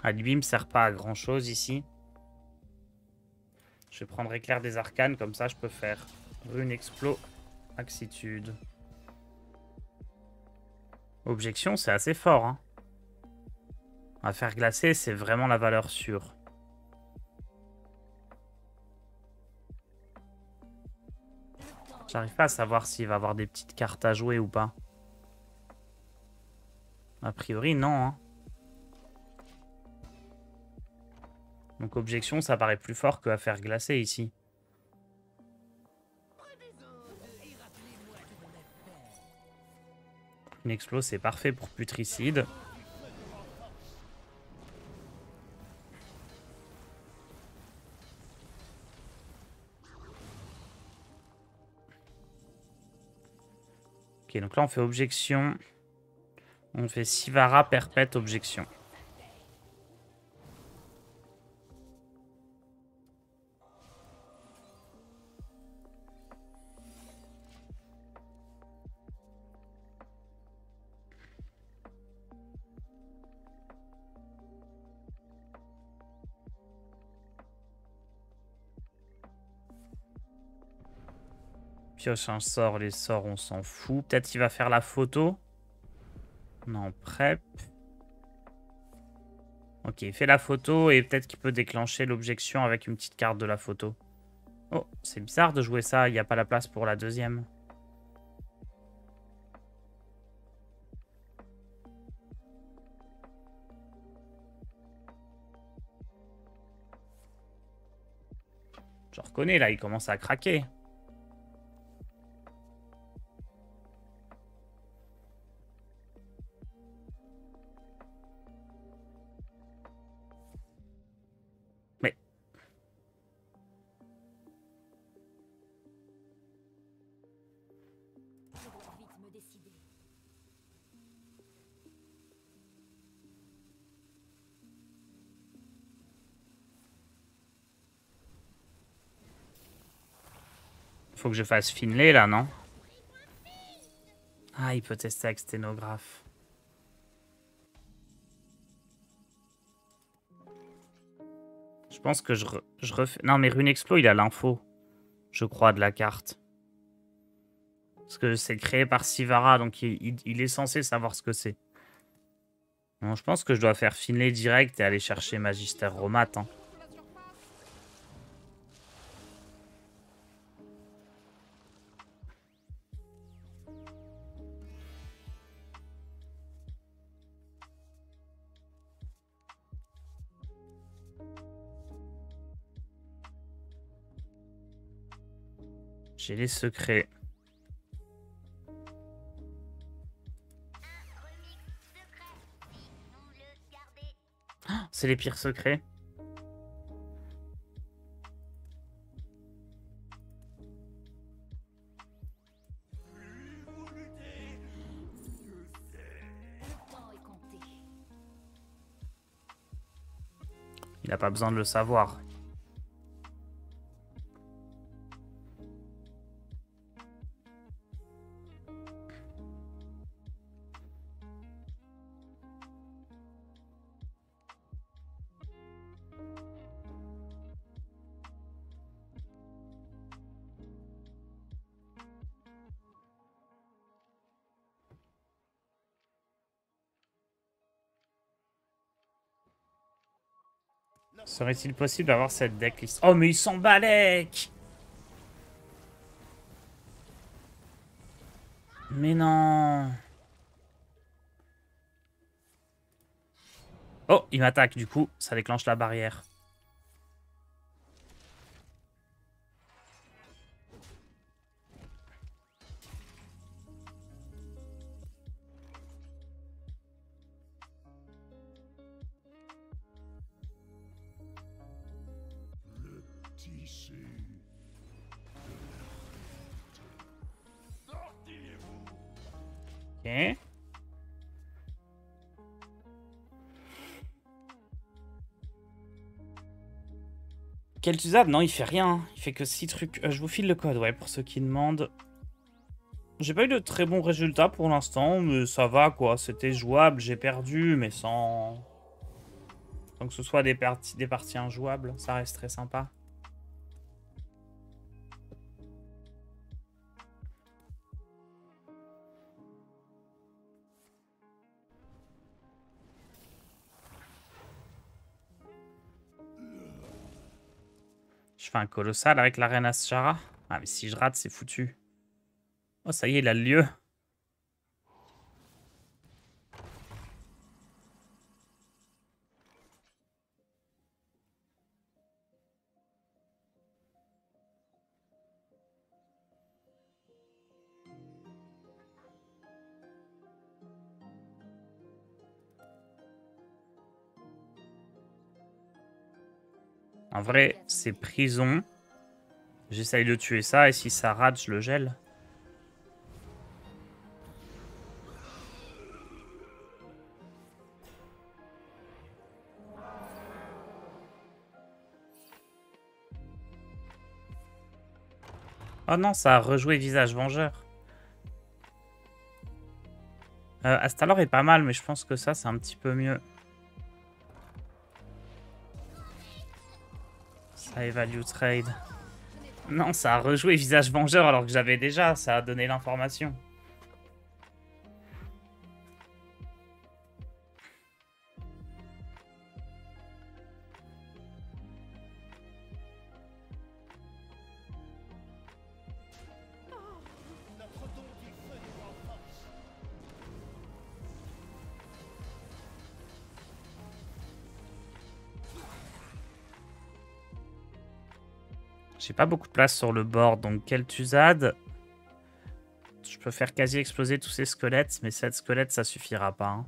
Alibi me sert pas à grand chose ici. Je vais prendre éclair des arcanes, comme ça je peux faire rune explo, axitude. Objection, c'est assez fort. Hein. À faire glacer, c'est vraiment la valeur sûre. J'arrive pas à savoir s'il va avoir des petites cartes à jouer ou pas. A priori, non. Hein. Donc objection, ça paraît plus fort que à faire glacer ici. Une explo, c'est parfait pour putricide. Ok, donc là on fait objection. On fait Sivara, perpète, objection. Pioche un sort, les sorts on s'en fout. Peut-être il va faire la photo. Non, prep. Ok, il fait la photo et peut-être qu'il peut déclencher l'objection avec une petite carte de la photo. Oh, c'est bizarre de jouer ça, il n'y a pas la place pour la deuxième. Je reconnais là, il commence à craquer. Mais... Je dois vite me décider. Faut que je fasse Finlay là, non? Ah, il peut tester avec sténographe. Je pense que je refais... Non, mais Rune Explo, il a l'info. Je crois, de la carte. Parce que c'est créé par Sivara, donc il est censé savoir ce que c'est. Bon, je pense que je dois faire Finlay direct et aller chercher Magister Romat. Hein. J'ai les secrets. Ah, c'est les pires secrets. Le temps est compté. Il n'a pas besoin de le savoir. Serait-il possible d'avoir cette decklist? Oh, mais il s'en balèque! Mais non! Oh, il m'attaque, du coup, ça déclenche la barrière. Tissu. Ok. Kel'Thuzad, non, il fait rien. Il fait que 6 trucs. Je vous file le code, ouais, pour ceux qui demandent. J'ai pas eu de très bons résultats pour l'instant, mais ça va, quoi. C'était jouable, j'ai perdu, mais sans que ce soit des parties injouables, ça reste très sympa. Je fais un colossal avec la reine Ashara. Ah, mais si je rate, c'est foutu. Oh, ça y est, il a le lieu. En vrai, c'est prison. J'essaye de tuer ça, et si ça rate, je le gèle. Oh non, ça a rejoué visage vengeur. Astalor est pas mal, mais je pense que ça, c'est un petit peu mieux. Ça évalue trade. Non, ça a rejoué visage vengeur alors que j'avais déjà. Ça a donné l'information. Notre don du feu nous renforce. J'ai pas beaucoup de place sur le board, donc Kel'Thuzad. Je peux faire quasi exploser tous ces squelettes, mais 7 squelettes, ça suffira pas. Hein.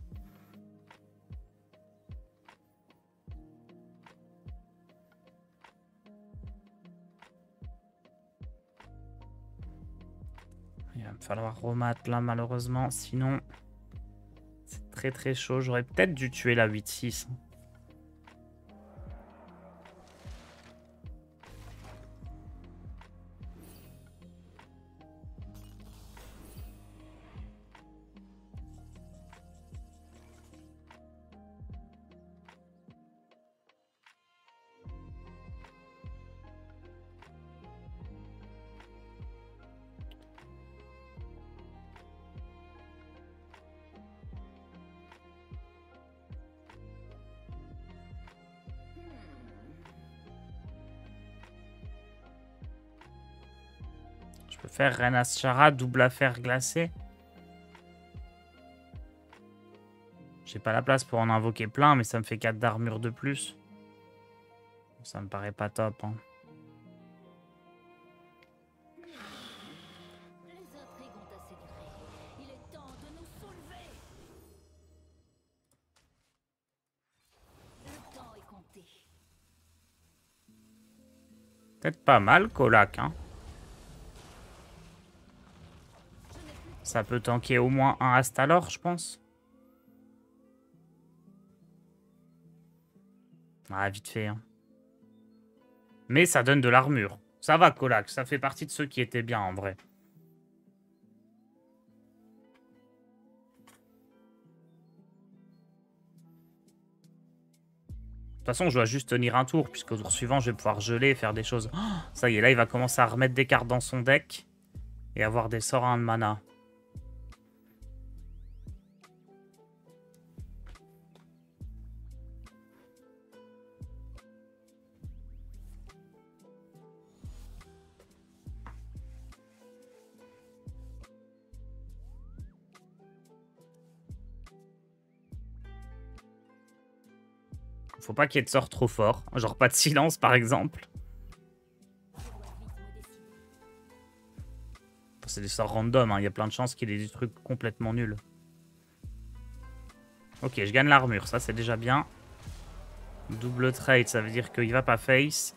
Il va me falloir remat là, malheureusement. Sinon, c'est très très chaud. J'aurais peut-être dû tuer la 8-6. Je peux faire Reine Ashara, double affaire glacée. J'ai pas la place pour en invoquer plein, mais ça me fait 4 d'armure de plus. Ça me paraît pas top. Hein. Les intrigues ont assez duré. Il est temps de nous soulever. Le temps est compté. Peut-être pas mal, Colac. Hein. Ça peut tanker au moins un Astalor, je pense. Ah, vite fait. Hein. Mais ça donne de l'armure. Ça va, Colac. Ça fait partie de ceux qui étaient bien, en vrai. De toute façon, je dois juste tenir un tour, puisqu'au tour suivant, je vais pouvoir geler et faire des choses. Oh, ça y est, là, il va commencer à remettre des cartes dans son deck. Et avoir des sorts à 1 de mana. Faut pas qu'il y ait de sorts trop forts. Genre pas de silence, par exemple. Je dois vite me décider. C'est des sorts random, hein. Il y a plein de chances qu'il y ait des trucs complètement nuls. Ok, je gagne l'armure, ça c'est déjà bien. Double trade, ça veut dire qu'il va pas face.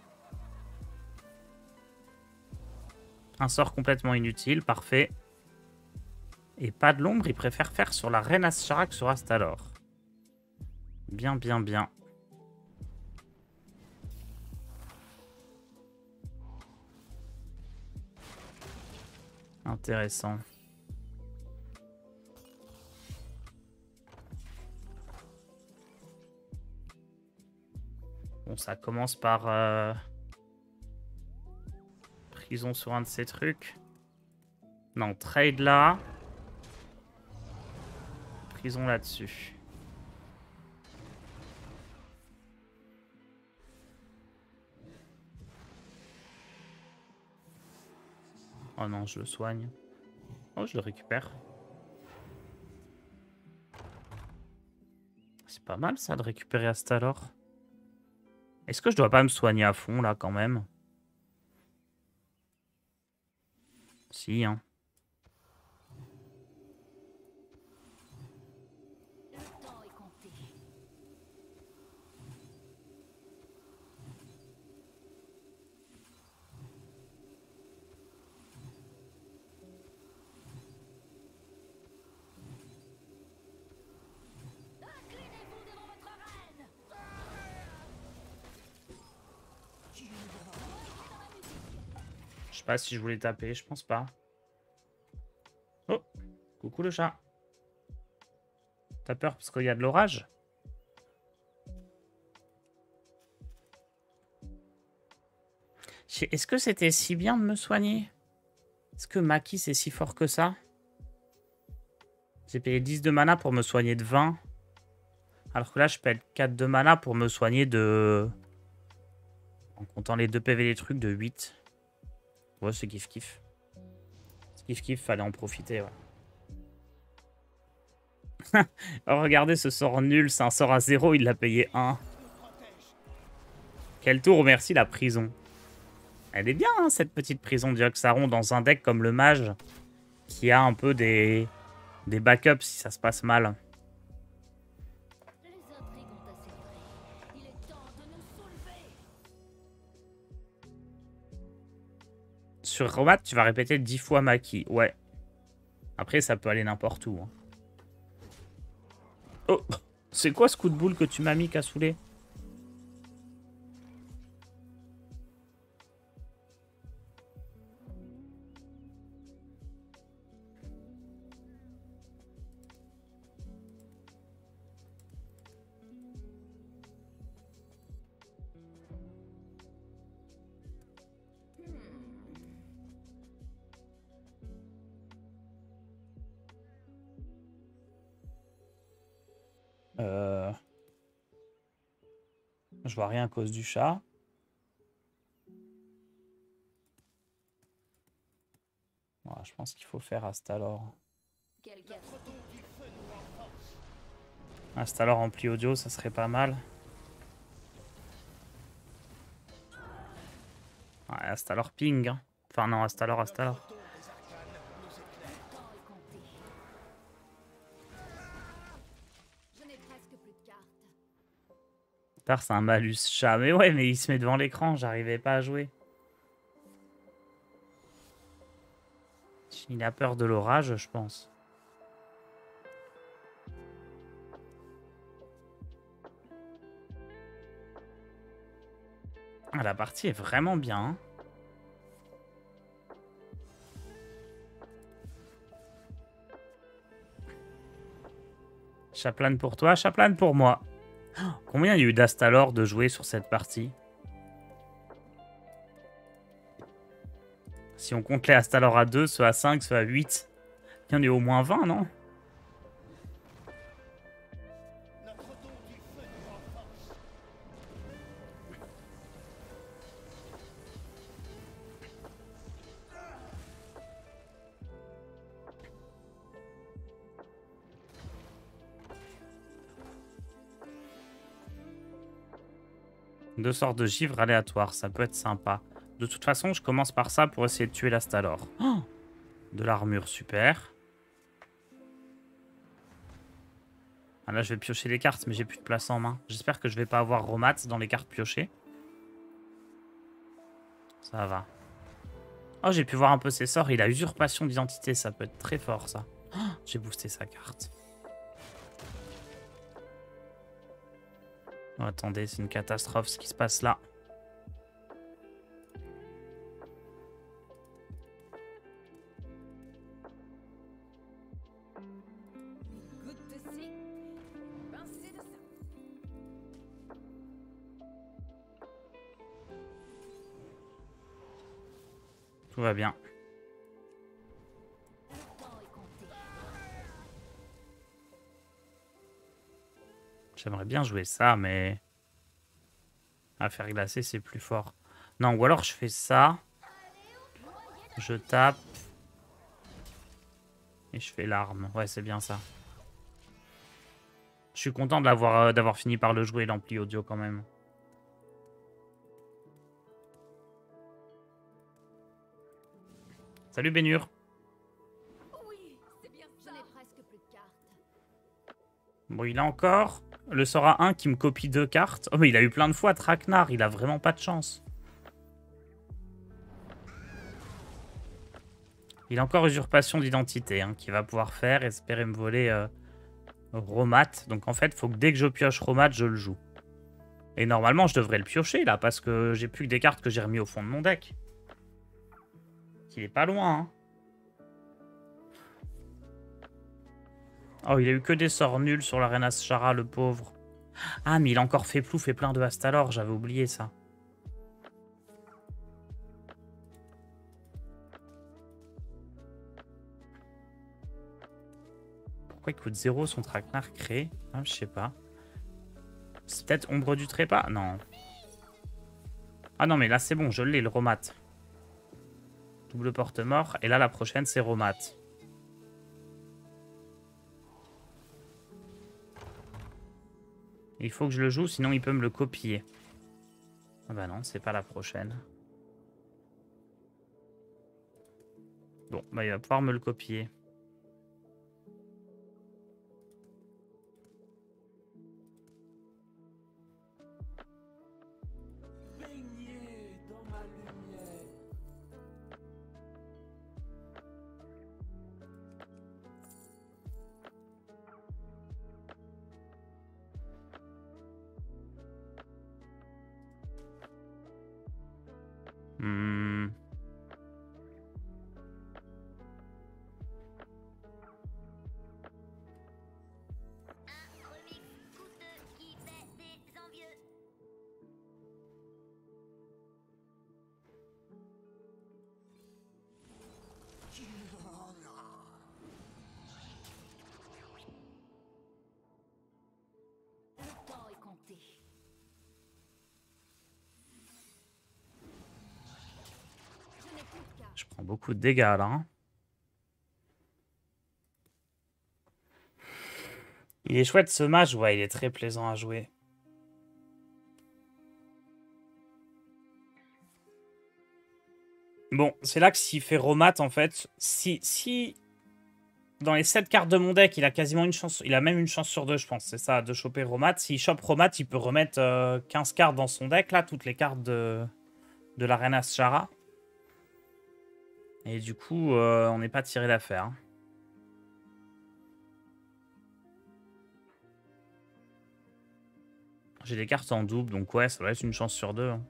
Un sort complètement inutile, parfait. Et pas de l'ombre, il préfère faire sur la reine Azshara sur Astalor. Bien, bien, bien. Intéressant. Bon, ça commence par... prison sur un de ces trucs. Non, trade là. Prison là-dessus. Oh non, je le soigne. Oh, je le récupère. C'est pas mal ça de récupérer Astalor. Est-ce que je dois pas me soigner à fond là quand même? Si, hein. Le temps est compté. Inclinez-vous devant votre reine. Je sais pas si je voulais taper, je pense pas. Oh, coucou le chat. T'as peur parce qu'il y a de l'orage? Est-ce que c'était si bien de me soigner? Est-ce que Maki c'est si fort que ça? J'ai payé 10 de mana pour me soigner de 20. Alors que là, je paye 4 de mana pour me soigner de... En comptant les 2 PV des trucs, de 8. Ouais, c'est kiff-kiff. C'est kiff-kiff, fallait en profiter, ouais. Oh, regardez ce sort nul, c'est un sort à 0, il l'a payé 1. Quel tour, merci la prison. Elle est bien, hein, cette petite prison d'Yogg-Saron dans un deck comme le mage, qui a un peu des backups si ça se passe mal. Les intrigues ont assez duré. Il est temps de nous soulever. Sur Romat, tu vas répéter 10 fois Maki, ouais. Après, ça peut aller n'importe où. Hein. Oh, c'est quoi ce coup de boule que tu m'as mis, cassoulet? Je vois rien à cause du chat. Ouais, je pense qu'il faut faire Astalor. Quelqu'un. Astalor ampli audio, ça serait pas mal. Ouais, Astalor ping. Hein. Enfin non, Astalor. Le temps est compté. Je n'ai presque plus de cartes. Tard, c'est un malus chat. Mais ouais, mais il se met devant l'écran, j'arrivais pas à jouer. Il a peur de l'orage, je pense. Ah, la partie est vraiment bien. Hein. Chaplane pour toi, Chaplane pour moi. Oh, combien il y a eu d'Astalor de jouer sur cette partie? Si on compte les Astalor à 2, ceux à 5, ceux à 8. Il y en a eu au moins 20, non? 2 sorts de givre aléatoires, ça peut être sympa. De toute façon, je commence par ça pour essayer de tuer l'Astalor. Oh, de l'armure, super. Ah là, je vais piocher les cartes, mais j'ai plus de place en main. J'espère que je vais pas avoir Romat dans les cartes piochées. Ça va. Oh, j'ai pu voir un peu ses sorts. Il a usurpation d'identité, ça peut être très fort, ça. Oh, j'ai boosté sa carte. Oh, attendez, c'est une catastrophe ce qui se passe là. Goûte de ci, pincée de ça. Tout va bien. Le temps est compté. J'aimerais bien jouer ça, mais... à faire glacer, c'est plus fort. Non, ou alors je fais ça. Je tape. Et je fais l'arme. Ouais, c'est bien ça. Je suis content de d'avoir fini par le jouer, l'ampli audio, quand même. Salut, Bénur. Oui, c'est bien Je ça. n'ai presque plus de cartes. Bon, il a encore le sort à 1 qui me copie 2 cartes. Oh, mais il a eu plein de fois Traquenard. Il a vraiment pas de chance. Il a encore usurpation d'identité hein, qui va pouvoir faire. Espérer me voler Romat. Donc en fait, il faut que dès que je pioche Romat, je le joue. Et normalement, je devrais le piocher là parce que j'ai plus que des cartes que j'ai remis au fond de mon deck. Il est pas loin. Hein. Oh, il a eu que des sorts nuls sur l'Arena Shara, le pauvre. Ah, mais il a encore fait plouf et plein de Astalor, j'avais oublié ça. Pourquoi il coûte 0 son traquenard créé? Ah, je sais pas. C'est peut-être Ombre du Trépas? Non. Ah non, mais là c'est bon, je l'ai, le Romat. Double porte-mort. Et là, la prochaine, c'est Romat. Il faut que je le joue, sinon il peut me le copier. Ah bah non, c'est pas la prochaine. Bon, bah il va pouvoir me le copier. Baignez dans ma lumière. Hmm. Remix coûteux qui fait des envieux. Le temps est compté. Je n'ai plus de cartes. Je prends beaucoup de dégâts là. Hein. Il est chouette ce match, ouais, il est très plaisant à jouer. Bon, c'est là que s'il fait Romat, en fait, si dans les 7 cartes de mon deck, il a quasiment une chance, il a même une chance sur 2, je pense, c'est ça, de choper Romat. S'il chope Romat, il peut remettre 15 cartes dans son deck, là, toutes les cartes de l'Arena Shara. Et du coup, on n'est pas tiré d'affaire. Hein. J'ai des cartes en double, donc ouais, ça doit être une chance sur 2. Hein.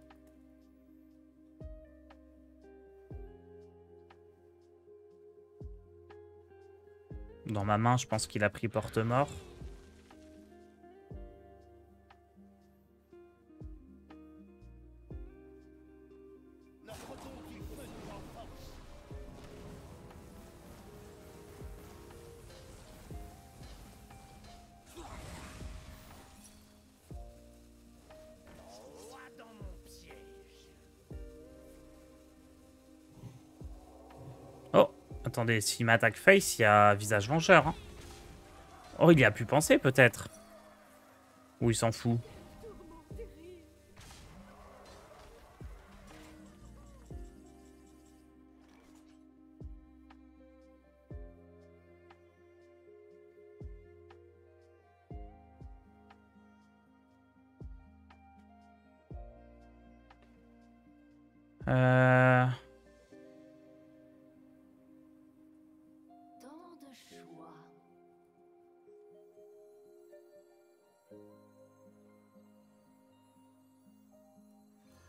Dans ma main, je pense qu'il a pris porte-mort. Notre don du feu nous renforce. Roi dans mon piège. Oh, attendez, s'il m'attaque face, il y a visage vengeur. Hein. Oh, il y a pu penser peut-être. Ou il s'en fout. Euh... Tant de choix.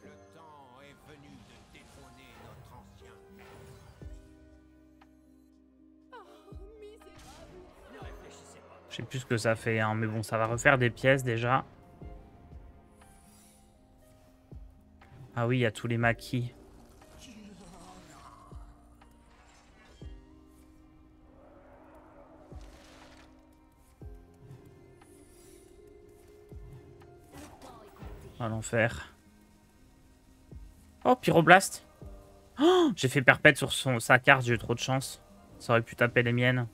Le temps est venu de détrôner notre ancien maître. Je sais plus ce que ça fait, hein, mais bon, ça va refaire des pièces déjà. Ah oui, il y a tous les maquis. Ah, l'enfer. Oh, Pyroblast. Oh, j'ai fait perpète sur sa carte, j'ai eu trop de chance. Ça aurait pu taper les miennes.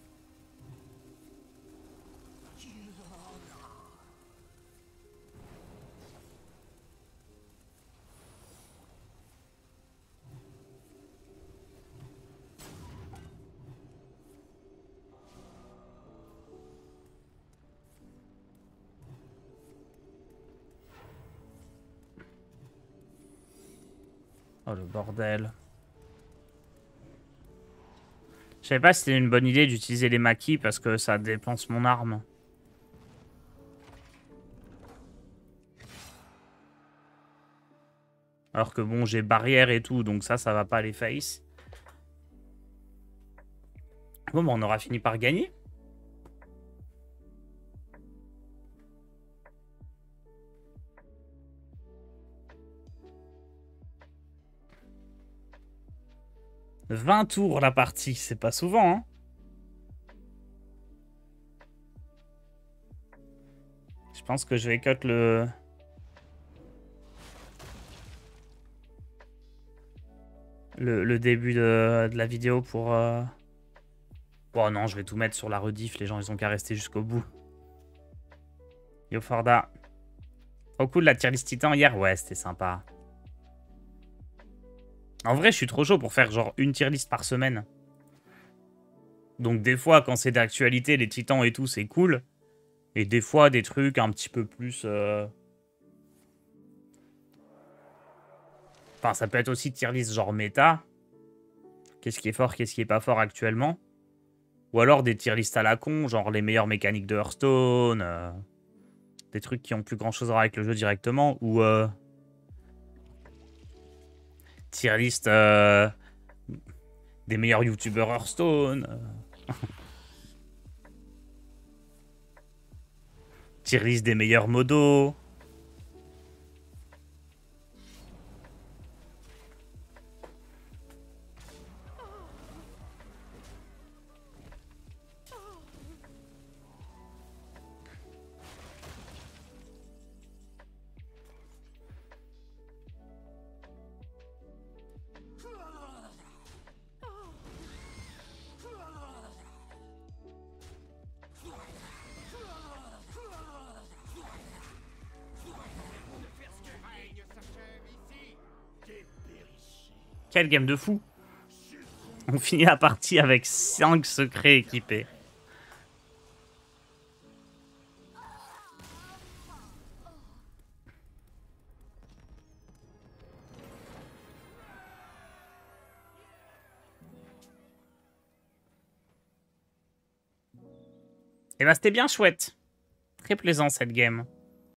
Oh, le bordel. Je savais pas si c'était une bonne idée d'utiliser les maquis parce que ça dépense mon arme. Alors que bon, j'ai barrière et tout, donc ça va pas les face. Bon, bah, on aura fini par gagner. « 20 tours la partie, c'est pas souvent, hein. Je pense que je vais cut le début de la vidéo pour... Oh non, je vais tout mettre sur la rediff, les gens ils ont qu'à rester jusqu'au bout. Yo Forda. Trop cool la tier list Titan hier, ouais c'était sympa. En vrai je suis trop chaud pour faire genre une tier list par semaine. Donc des fois quand c'est d'actualité, les Titans et tout c'est cool. Et des fois des trucs un petit peu plus... Enfin ça peut être aussi tier list genre méta. Qu'est-ce qui est fort, qu'est-ce qui est pas fort actuellement. Ou alors des tier list à la con, genre les meilleures mécaniques de Hearthstone. Des trucs qui ont plus grand chose à voir avec le jeu directement. Ou tier list des meilleurs youtubeurs Hearthstone. Tier list des meilleurs modos. Quel game de fou. On finit la partie avec 5 secrets équipés. Et bah c'était bien chouette. Très plaisant cette game.